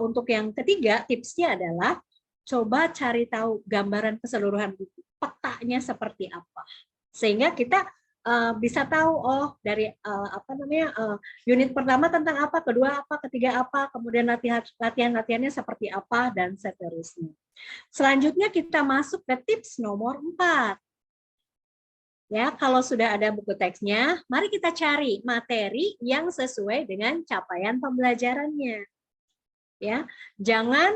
untuk yang ketiga tipsnya adalah coba cari tahu gambaran keseluruhan buku, petanya seperti apa. Sehingga kita bisa tahu, oh dari unit pertama tentang apa, kedua apa, ketiga apa, kemudian latihannya seperti apa, dan seterusnya. Selanjutnya kita masuk ke tips nomor 4. Ya, kalau sudah ada buku teksnya, mari kita cari materi yang sesuai dengan capaian pembelajarannya. Ya, jangan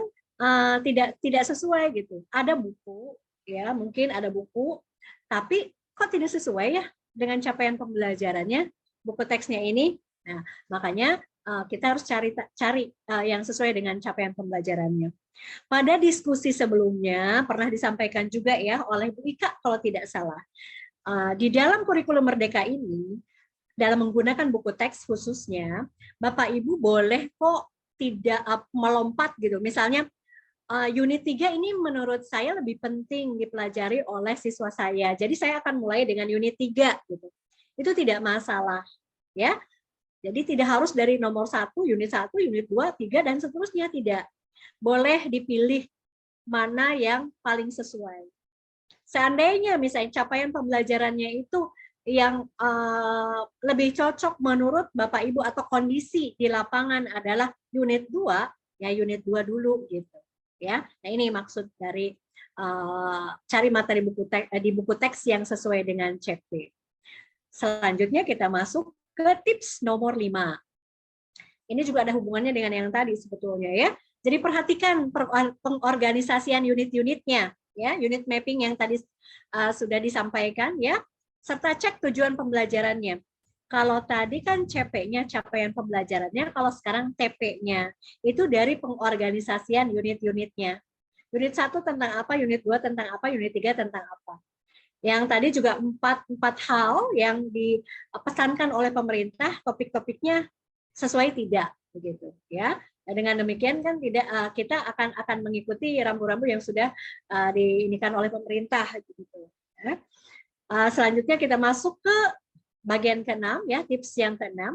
tidak sesuai gitu. Ada buku, ya mungkin ada buku, tapi kok tidak sesuai ya dengan capaian pembelajarannya buku teksnya ini. Nah, makanya kita harus cari yang sesuai dengan capaian pembelajarannya. Pada diskusi sebelumnya pernah disampaikan juga ya oleh Bu Ika kalau tidak salah. Di dalam kurikulum Merdeka ini, dalam menggunakan buku teks khususnya, Bapak Ibu boleh kok tidak melompat gitu. Misalnya unit 3 ini menurut saya lebih penting dipelajari oleh siswa saya. Jadi saya akan mulai dengan unit 3 gitu. Itu tidak masalah ya. Jadi tidak harus dari nomor 1, unit 1, unit 2, 3 dan seterusnya, tidak. Boleh dipilih mana yang paling sesuai. Seandainya misalnya capaian pembelajarannya itu yang lebih cocok menurut Bapak Ibu atau kondisi di lapangan adalah unit 2, ya unit 2 dulu gitu. Ya, nah ini maksud dari cari materi di buku teks yang sesuai dengan CP. Selanjutnya kita masuk ke tips nomor 5. Ini juga ada hubungannya dengan yang tadi sebetulnya ya. Jadi perhatikan pengorganisasian unit-unitnya, ya, unit mapping yang tadi sudah disampaikan ya, serta cek tujuan pembelajarannya. Kalau tadi kan CP-nya, capaian pembelajarannya, kalau sekarang TP-nya, itu dari pengorganisasian unit-unitnya. Unit 1 tentang apa, unit 2 tentang apa, unit 3 tentang apa. Yang tadi juga empat hal yang dipesankan oleh pemerintah, topik-topiknya sesuai tidak, begitu ya. Nah, dengan demikian kan tidak kita akan mengikuti rambu-rambu yang sudah diinikan oleh pemerintah, gitu. Ya. Selanjutnya kita masuk ke bagian ke-6 ya, tips yang ke-6.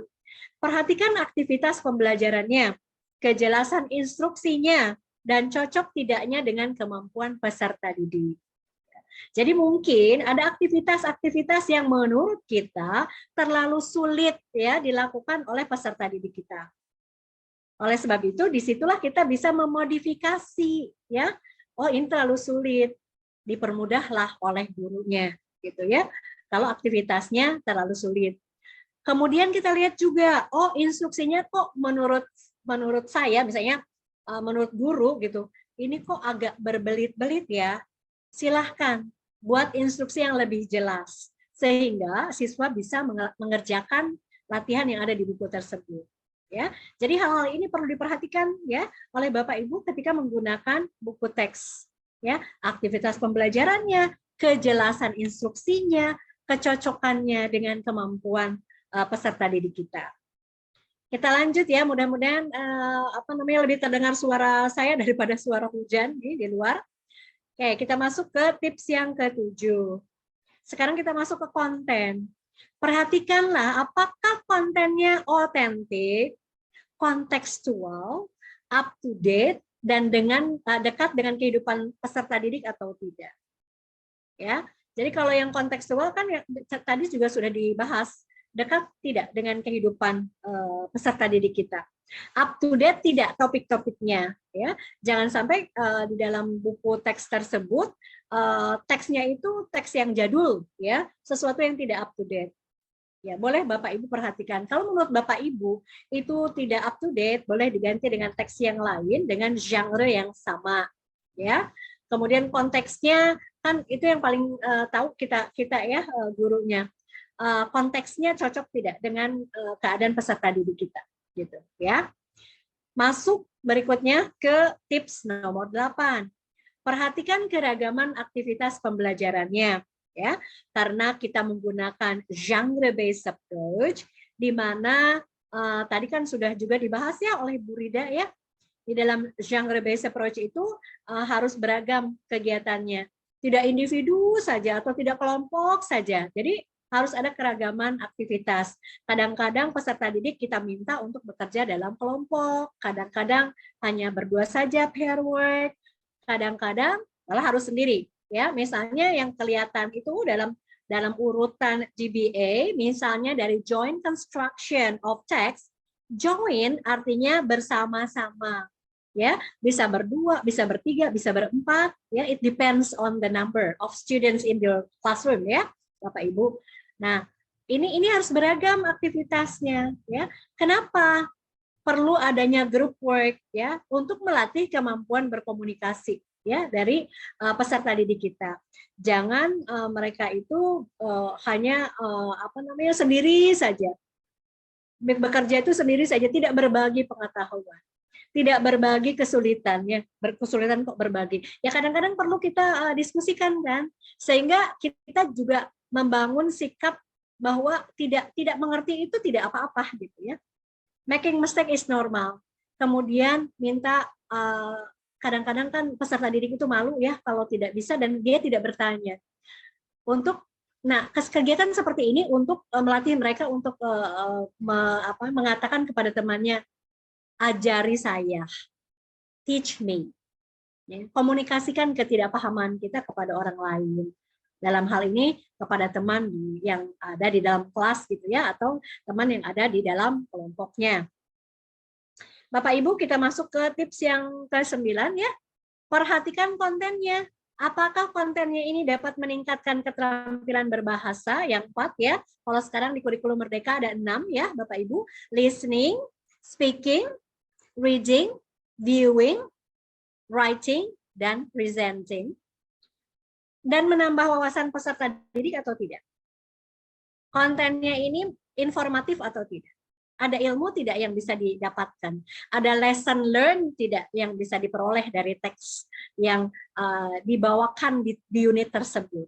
Perhatikan aktivitas pembelajarannya, kejelasan instruksinya, dan cocok tidaknya dengan kemampuan peserta didik. Jadi mungkin ada aktivitas-aktivitas yang menurut kita terlalu sulit ya dilakukan oleh peserta didik kita. Oleh sebab itu disitulah kita bisa memodifikasi ya. Oh ini terlalu sulit, dipermudahlah oleh gurunya gitu ya. Kalau aktivitasnya terlalu sulit. Kemudian kita lihat juga, oh instruksinya kok menurut saya misalnya menurut guru gitu, ini kok agak berbelit-belit ya. Silahkan buat instruksi yang lebih jelas sehingga siswa bisa mengerjakan latihan yang ada di buku tersebut ya. Jadi hal-hal ini perlu diperhatikan ya oleh Bapak Ibu ketika menggunakan buku teks ya, aktivitas pembelajarannya, kejelasan instruksinya, kecocokannya dengan kemampuan peserta didik kita. Kita lanjut ya, mudah-mudahan lebih terdengar suara saya daripada suara hujan di luar. Oke, kita masuk ke tips yang ke-7. Sekarang kita masuk ke konten. Perhatikanlah apakah kontennya otentik, kontekstual, up to date, dan dekat dengan kehidupan peserta didik atau tidak. Ya, jadi kalau yang kontekstual kan tadi juga sudah dibahas, dekat tidak dengan kehidupan peserta didik kita. Up to date tidak topik-topiknya ya. Jangan sampai di dalam buku teks tersebut teksnya itu teks yang jadul ya, sesuatu yang tidak up to date. Ya, boleh Bapak Ibu perhatikan. Kalau menurut Bapak Ibu itu tidak up to date, boleh diganti dengan teks yang lain dengan genre yang sama ya. Kemudian konteksnya kan itu yang paling tahu kita ya gurunya. Konteksnya cocok tidak dengan keadaan peserta didik kita gitu ya. Masuk berikutnya ke tips nomor 8. Perhatikan keragaman aktivitas pembelajarannya ya. Karena kita menggunakan genre based approach di mana tadi kan sudah juga dibahas ya oleh Bu Rida ya. Di dalam genre based approach itu harus beragam kegiatannya. Tidak individu saja atau tidak kelompok saja. Jadi harus ada keragaman aktivitas. Kadang-kadang peserta didik kita minta untuk bekerja dalam kelompok, kadang-kadang hanya berdua saja pair work, kadang-kadang malah harus sendiri. Ya, misalnya yang kelihatan itu dalam urutan GBA, misalnya dari joint construction of text, join artinya bersama-sama. Ya, bisa berdua, bisa bertiga, bisa berempat, ya, it depends on the number of students in your classroom, ya, Bapak Ibu. Nah, ini harus beragam aktivitasnya, ya. Kenapa? Perlu adanya group work, ya, untuk melatih kemampuan berkomunikasi, ya, dari peserta didik kita. Jangan mereka itu hanya sendiri saja. Bekerja itu sendiri saja, tidak berbagi pengetahuan, tidak berbagi kesulitan, ya, kesulitan kok berbagi. Ya kadang-kadang perlu kita diskusikan kan, sehingga kita juga membangun sikap bahwa tidak mengerti itu tidak apa-apa gitu ya. Making mistake is normal. Kemudian minta kadang-kadang kan peserta didik itu malu ya kalau tidak bisa dan dia tidak bertanya. Kegiatan seperti ini untuk melatih mereka untuk mengatakan kepada temannya, ajari saya, teach me. Ya, komunikasikan ketidakpahaman kita kepada orang lain. Dalam hal ini kepada teman yang ada di dalam kelas gitu ya, atau teman yang ada di dalam kelompoknya. Bapak Ibu, kita masuk ke tips yang ke-9 ya. Perhatikan kontennya. Apakah kontennya ini dapat meningkatkan keterampilan berbahasa? Yang 4 ya. Kalau sekarang di kurikulum Merdeka ada 6 ya, Bapak Ibu. Listening, speaking, reading, viewing, writing, dan presenting. Dan menambah wawasan peserta didik atau tidak? Kontennya ini informatif atau tidak? Ada ilmu tidak yang bisa didapatkan? Ada lesson learn tidak yang bisa diperoleh dari teks yang dibawakan di unit tersebut?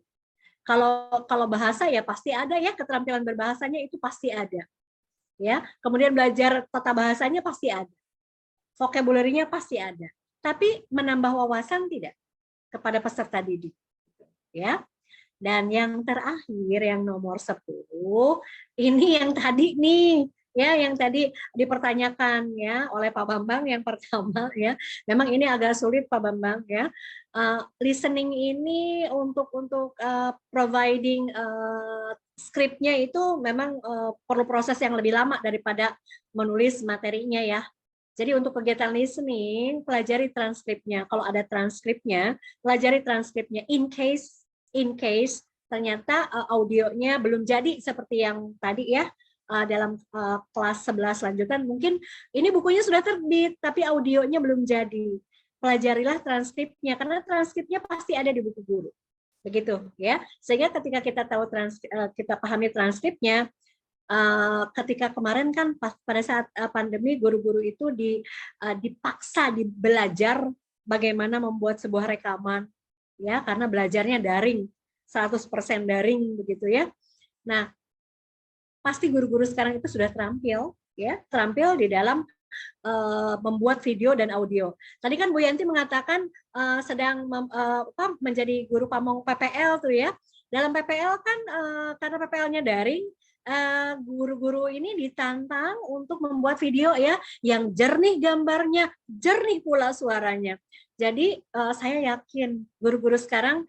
Kalau bahasa ya pasti ada ya, keterampilan berbahasanya itu pasti ada. Ya, kemudian belajar tata bahasanya pasti ada. Vocabulary-nya pasti ada. Tapi menambah wawasan tidak kepada peserta didik? Ya. Dan yang terakhir yang nomor 10 ini yang tadi nih ya, yang tadi dipertanyakan ya oleh Pak Bambang yang pertama ya. Memang ini agak sulit Pak Bambang ya. Listening ini untuk providing skripnya itu memang perlu proses yang lebih lama daripada menulis materinya ya. Jadi untuk kegiatan listening, pelajari transkripnya. Kalau ada transkripnya, pelajari transkripnya. In case ternyata audionya belum jadi seperti yang tadi ya, dalam kelas 11 lanjutan, mungkin ini bukunya sudah terbit, tapi audionya belum jadi. Pelajarilah transkripnya, karena transkripnya pasti ada di buku guru. Begitu ya. Sehingga ketika kita tahu kita pahami transkripnya, ketika kemarin kan pada saat pandemi guru-guru itu dipaksa belajar bagaimana membuat sebuah rekaman ya, karena belajarnya daring, 100% daring begitu ya. Nah, pasti guru-guru sekarang itu sudah terampil ya, terampil di dalam membuat video dan audio. Tadi kan Bu Yanti mengatakan sedang menjadi guru pamong PPL tuh ya. Dalam PPL kan karena PPL-nya daring, guru-guru ini ditantang untuk membuat video ya yang jernih gambarnya, jernih pula suaranya. Jadi saya yakin guru-guru sekarang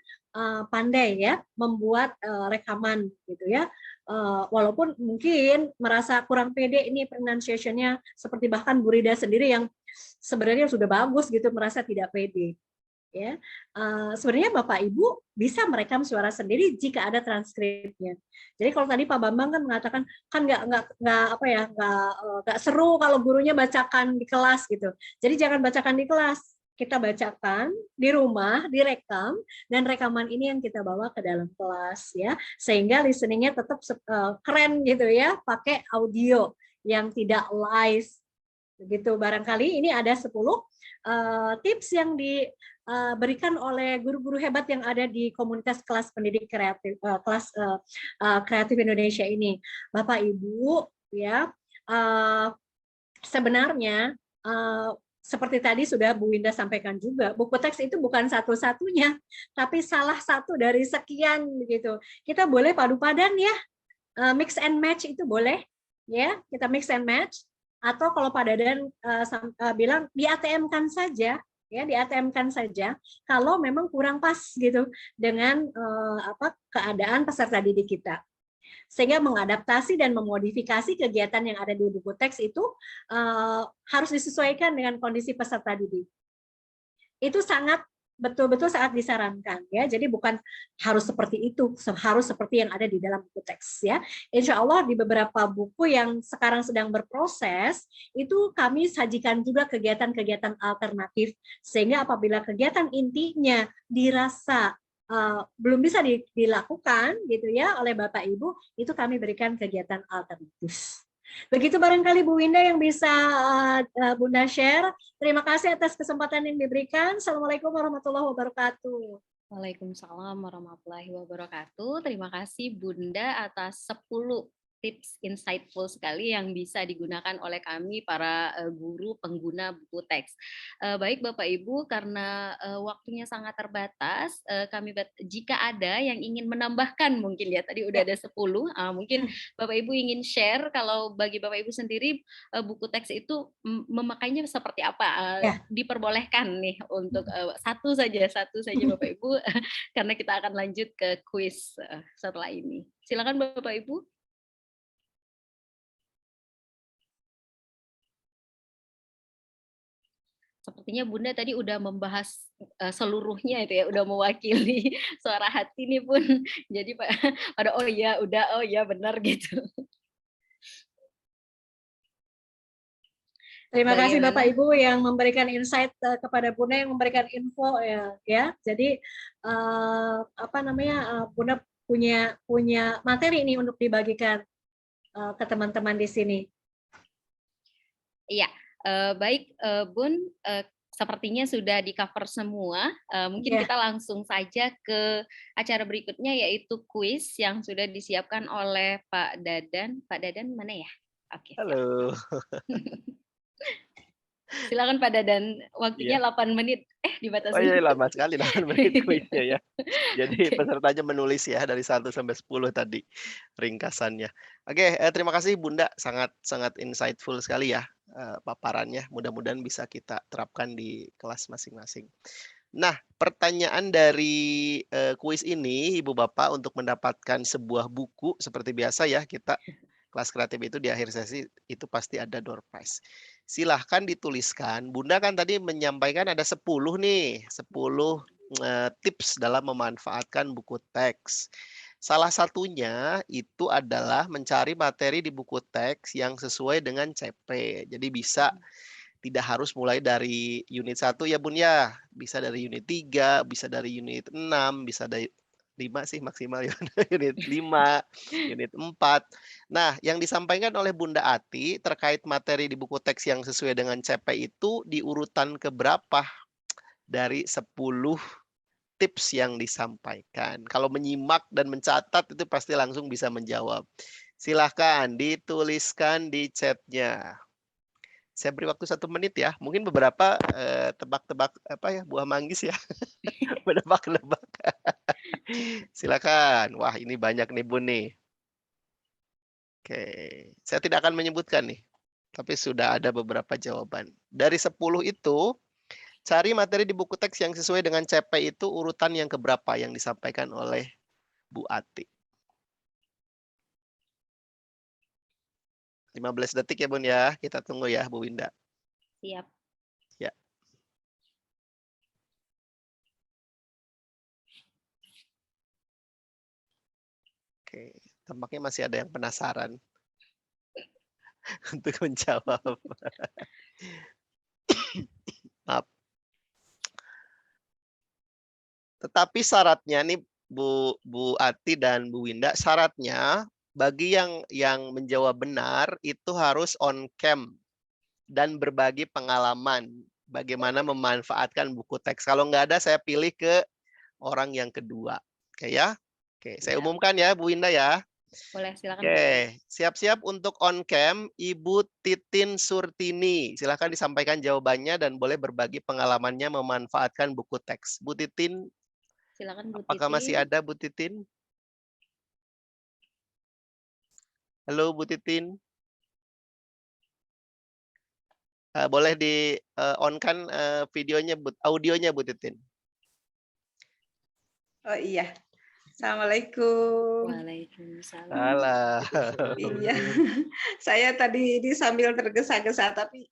pandai ya membuat rekaman gitu ya. Walaupun mungkin merasa kurang pede ini pronunciation-nya, seperti bahkan Bu Rida sendiri yang sebenarnya sudah bagus gitu merasa tidak pede. Ya, sebenarnya Bapak Ibu bisa merekam suara sendiri jika ada transkripnya. Jadi kalau tadi Pak Bambang kan mengatakan kan nggak seru kalau gurunya bacakan di kelas gitu. Jadi jangan bacakan di kelas, kita bacakan di rumah, direkam, dan rekaman ini yang kita bawa ke dalam kelas ya, sehingga listeningnya tetap keren gitu ya, pakai audio yang tidak live. Begitu, barangkali ini ada 10 tips yang diberikan oleh guru-guru hebat yang ada di komunitas kelas pendidik kreatif, kreatif Indonesia ini. Bapak Ibu ya, sebenarnya seperti tadi sudah Bu Winda sampaikan juga, buku teks itu bukan satu-satunya, tapi salah satu dari sekian begitu. Kita boleh padu padan ya, mix and match itu boleh, ya kita mix and match. Atau kalau Pak Dadan bilang di ATM-kan saja, ya di ATM-kan saja. Kalau memang kurang pas gitu dengan keadaan peserta didik kita. Sehingga mengadaptasi dan memodifikasi kegiatan yang ada di buku teks itu harus disesuaikan dengan kondisi peserta didik. Itu sangat betul-betul sangat disarankan ya. Jadi bukan harus seperti itu, harus seperti yang ada di dalam buku teks ya. Insya Allah di beberapa buku yang sekarang sedang berproses itu kami sajikan juga kegiatan-kegiatan alternatif sehingga apabila kegiatan intinya dirasa belum bisa dilakukan gitu ya oleh Bapak Ibu, itu kami berikan kegiatan alternatif. Begitu barangkali Bu Winda yang bisa Bunda share. Terima kasih atas kesempatan yang diberikan. Assalamualaikum warahmatullahi wabarakatuh. Waalaikumsalam warahmatullahi wabarakatuh. Terima kasih Bunda atas 10 tips insightful sekali yang bisa digunakan oleh kami para guru pengguna buku teks. Baik Bapak Ibu, karena waktunya sangat terbatas, jika ada yang ingin menambahkan mungkin ya, tadi udah ada 10, mungkin Bapak Ibu ingin share kalau bagi Bapak Ibu sendiri buku teks itu memakainya seperti apa? Diperbolehkan nih untuk satu saja Bapak Ibu, karena kita akan lanjut ke kuis setelah ini. Silakan Bapak Ibu. Sepertinya Bunda tadi udah membahas seluruhnya itu ya, udah mewakili suara hati nih pun. Jadi pada oh ya benar gitu. Terima kasih Bapak Ibu yang memberikan insight kepada Bunda, yang memberikan info ya. Jadi Bunda punya materi ini untuk dibagikan ke teman-teman di sini. Iya. Baik Bun, sepertinya sudah di-cover semua. Mungkin kita langsung saja ke acara berikutnya yaitu kuis yang sudah disiapkan oleh Pak Dadan. Pak Dadan mana ya? Oke. Halo. Silakan Pak Dadan, waktunya 8 menit. Dibatasi. Oh iya, lama sekali 8 menit kuisnya ya. Jadi pesertanya menulis ya dari 1 sampai 10 tadi ringkasannya. Oke, terima kasih Bunda, sangat insightful sekali ya paparannya. Mudah-mudahan bisa kita terapkan di kelas masing-masing. Nah, pertanyaan dari kuis ini Ibu Bapak untuk mendapatkan sebuah buku seperti biasa ya, kita kelas kreatif itu di akhir sesi itu pasti ada door prize. Silahkan dituliskan. Bunda kan tadi menyampaikan ada 10 nih, 10 tips dalam memanfaatkan buku teks. Salah satunya itu adalah mencari materi di buku teks yang sesuai dengan CP. Jadi bisa tidak harus mulai dari unit 1 ya Bun ya. Bisa dari unit 3, bisa dari unit 6, bisa dari 5 sih maksimal ya. Unit 5, unit 4. Nah, yang disampaikan oleh Bunda Ati terkait materi di buku teks yang sesuai dengan CP itu di urutan keberapa dari 10 tips yang disampaikan. Kalau menyimak dan mencatat itu pasti langsung bisa menjawab. Silahkan dituliskan di chatnya. Saya beri waktu 1 menit ya. Mungkin beberapa tebak-tebak buah manggis ya. Menebak-nebak. Silakan. Wah, ini banyak nih Bun nih. Oke, saya tidak akan menyebutkan nih. Tapi sudah ada beberapa jawaban. Dari 10 itu, cari materi di buku teks yang sesuai dengan CP itu urutan yang keberapa yang disampaikan oleh Bu Ati. 15 detik ya Bun ya. Kita tunggu ya Bu Winda. Siap. Ya. Oke, tampaknya masih ada yang penasaran untuk menjawab. Maaf. Tetapi syaratnya nih Bu Ati dan Bu Winda, syaratnya bagi yang menjawab benar itu harus on cam dan berbagi pengalaman bagaimana memanfaatkan buku teks. Kalau nggak ada, saya pilih ke orang yang kedua. Oke ya? Oke, saya umumkan ya Bu Winda ya. Boleh, silakan. Oke, siap-siap untuk on cam Ibu Titin Surtini. Silakan disampaikan jawabannya dan boleh berbagi pengalamannya memanfaatkan buku teks. Bu Titin, silakan Bu apakah Titin. masih ada Bu Titin? Halo Bu Titin. Boleh di on-kan videonya, audionya Bu Titin. Oh iya. Assalamualaikum. Waalaikumsalam. Salam. Iya. Saya tadi ini sambil tergesa-gesa, tapi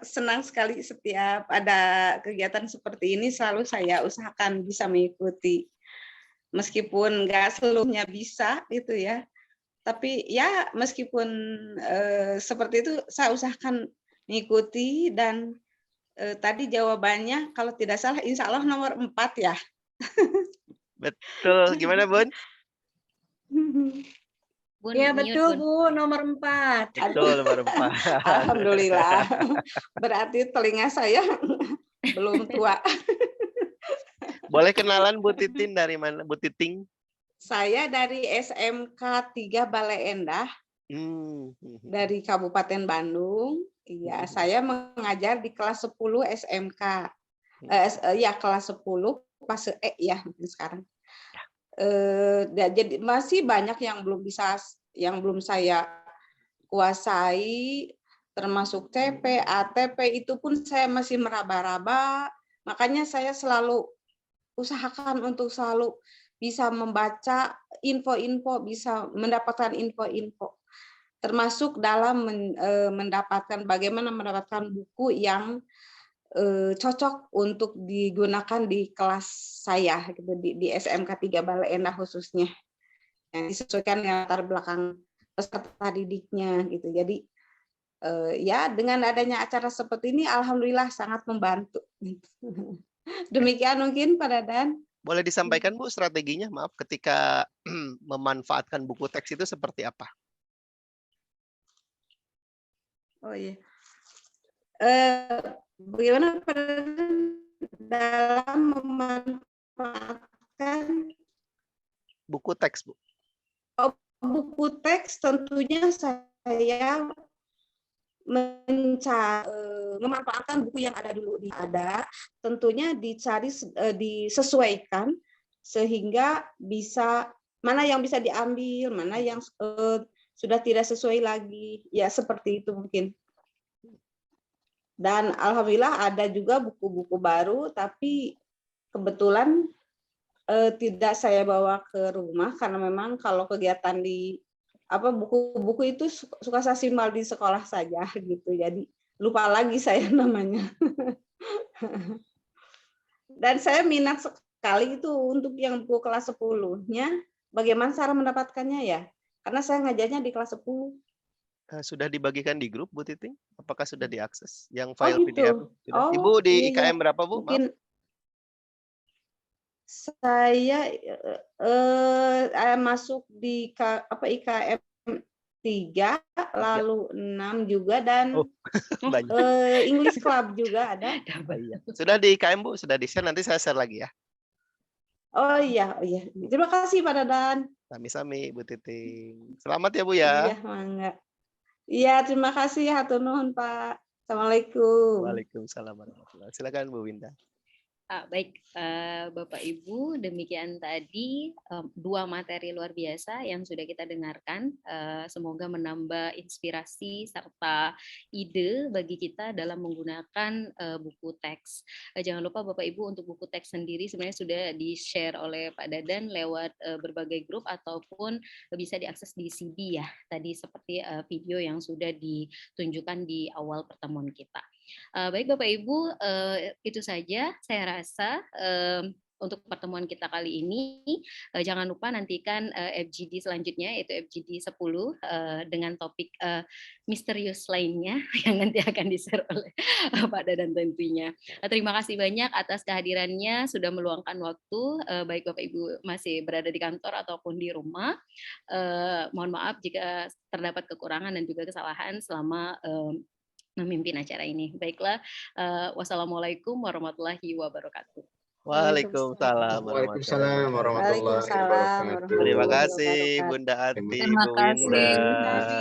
senang sekali setiap ada kegiatan seperti ini selalu saya usahakan bisa mengikuti. Meskipun nggak seluruhnya bisa gitu ya. Tapi ya meskipun seperti itu saya usahakan mengikuti dan tadi jawabannya kalau tidak salah insya Allah nomor 4 ya. Betul. Gimana Bun? Bun, Ya mute, betul Bun. Bu, nomor 4. Betul, nomor 4. Alhamdulillah. Berarti telinga saya belum tua. Boleh kenalan Bu Titin dari mana? Bu Titing? Saya dari SMK 3 Bale Endah dari Kabupaten Bandung. Iya, saya mengajar di kelas 10 SMK. Ya kelas 10 fase E ya sekarang. Jadi masih banyak yang belum saya kuasai, termasuk CP, ATP itu pun saya masih meraba-raba. Makanya saya selalu usahakan untuk selalu bisa membaca info-info, bisa mendapatkan info-info, termasuk dalam bagaimana mendapatkan buku yang cocok untuk digunakan di kelas saya gitu, di SMK 3 Bale Endah khususnya, yang disesuaikan dengan latar belakang peserta didiknya gitu. Jadi ya dengan adanya acara seperti ini alhamdulillah sangat membantu. Demikian mungkin Pak Dadan. Boleh disampaikan Bu strateginya, maaf, ketika memanfaatkan buku teks itu seperti apa? Oh iya. Bagaimana dalam memanfaatkan buku teks, Bu? Oh, buku teks tentunya saya memanfaatkan buku yang ada dulu tentunya disesuaikan sehingga bisa mana yang bisa diambil, mana yang sudah tidak sesuai lagi, ya seperti itu mungkin. Dan alhamdulillah ada juga buku-buku baru, tapi kebetulan tidak saya bawa ke rumah karena memang kalau kegiatan di buku-buku itu suka saya simbol di sekolah saja gitu, jadi lupa lagi saya namanya. Dan saya minat sekali itu untuk yang buku kelas 10-nya, bagaimana cara mendapatkannya ya? Karena saya ngajarnya di kelas 10. Sudah dibagikan di grup Bu Titing? Apakah sudah diakses yang file gitu. PDF? Sudah. Oh, Ibu di iya. IKM berapa Bu? Mungkin Maaf. saya masuk di IKM 3, lalu 6 juga, dan English Club juga ada. Sudah di IKM Bu? Sudah di-share, nanti saya share lagi ya. Oh iya, iya. Terima kasih Pak Dadan. Sami-sami Bu Titing. Selamat ya Bu ya. Iya, mangga. Iya, terima kasih. Hatur nuhun Pak. Assalamualaikum. Waalaikumsalam warahmatullahi wabarakatuh. Silakan Bu Winda. Baik, Bapak Ibu, demikian tadi 2 materi luar biasa yang sudah kita dengarkan. Semoga menambah inspirasi serta ide bagi kita dalam menggunakan buku teks. Jangan lupa Bapak Ibu, untuk buku teks sendiri sebenarnya sudah di-share oleh Pak Dadan lewat berbagai grup ataupun bisa diakses di CD ya. Tadi seperti video yang sudah ditunjukkan di awal pertemuan kita. Baik Bapak Ibu, itu saja saya rasa untuk pertemuan kita kali ini. Jangan lupa nantikan FGD selanjutnya, yaitu FGD 10 dengan topik misterius lainnya yang nanti akan di-share oleh Pak Dadan tentunya. Terima kasih banyak atas kehadirannya, sudah meluangkan waktu, baik Bapak Ibu masih berada di kantor ataupun di rumah. Mohon maaf jika terdapat kekurangan dan juga kesalahan selama memimpin acara ini. Baiklah, wassalamualaikum warahmatullahi wabarakatuh. Waalaikumsalam warahmatullahi wabarakatuh. Terima kasih Bunda Ati, Bu Winda.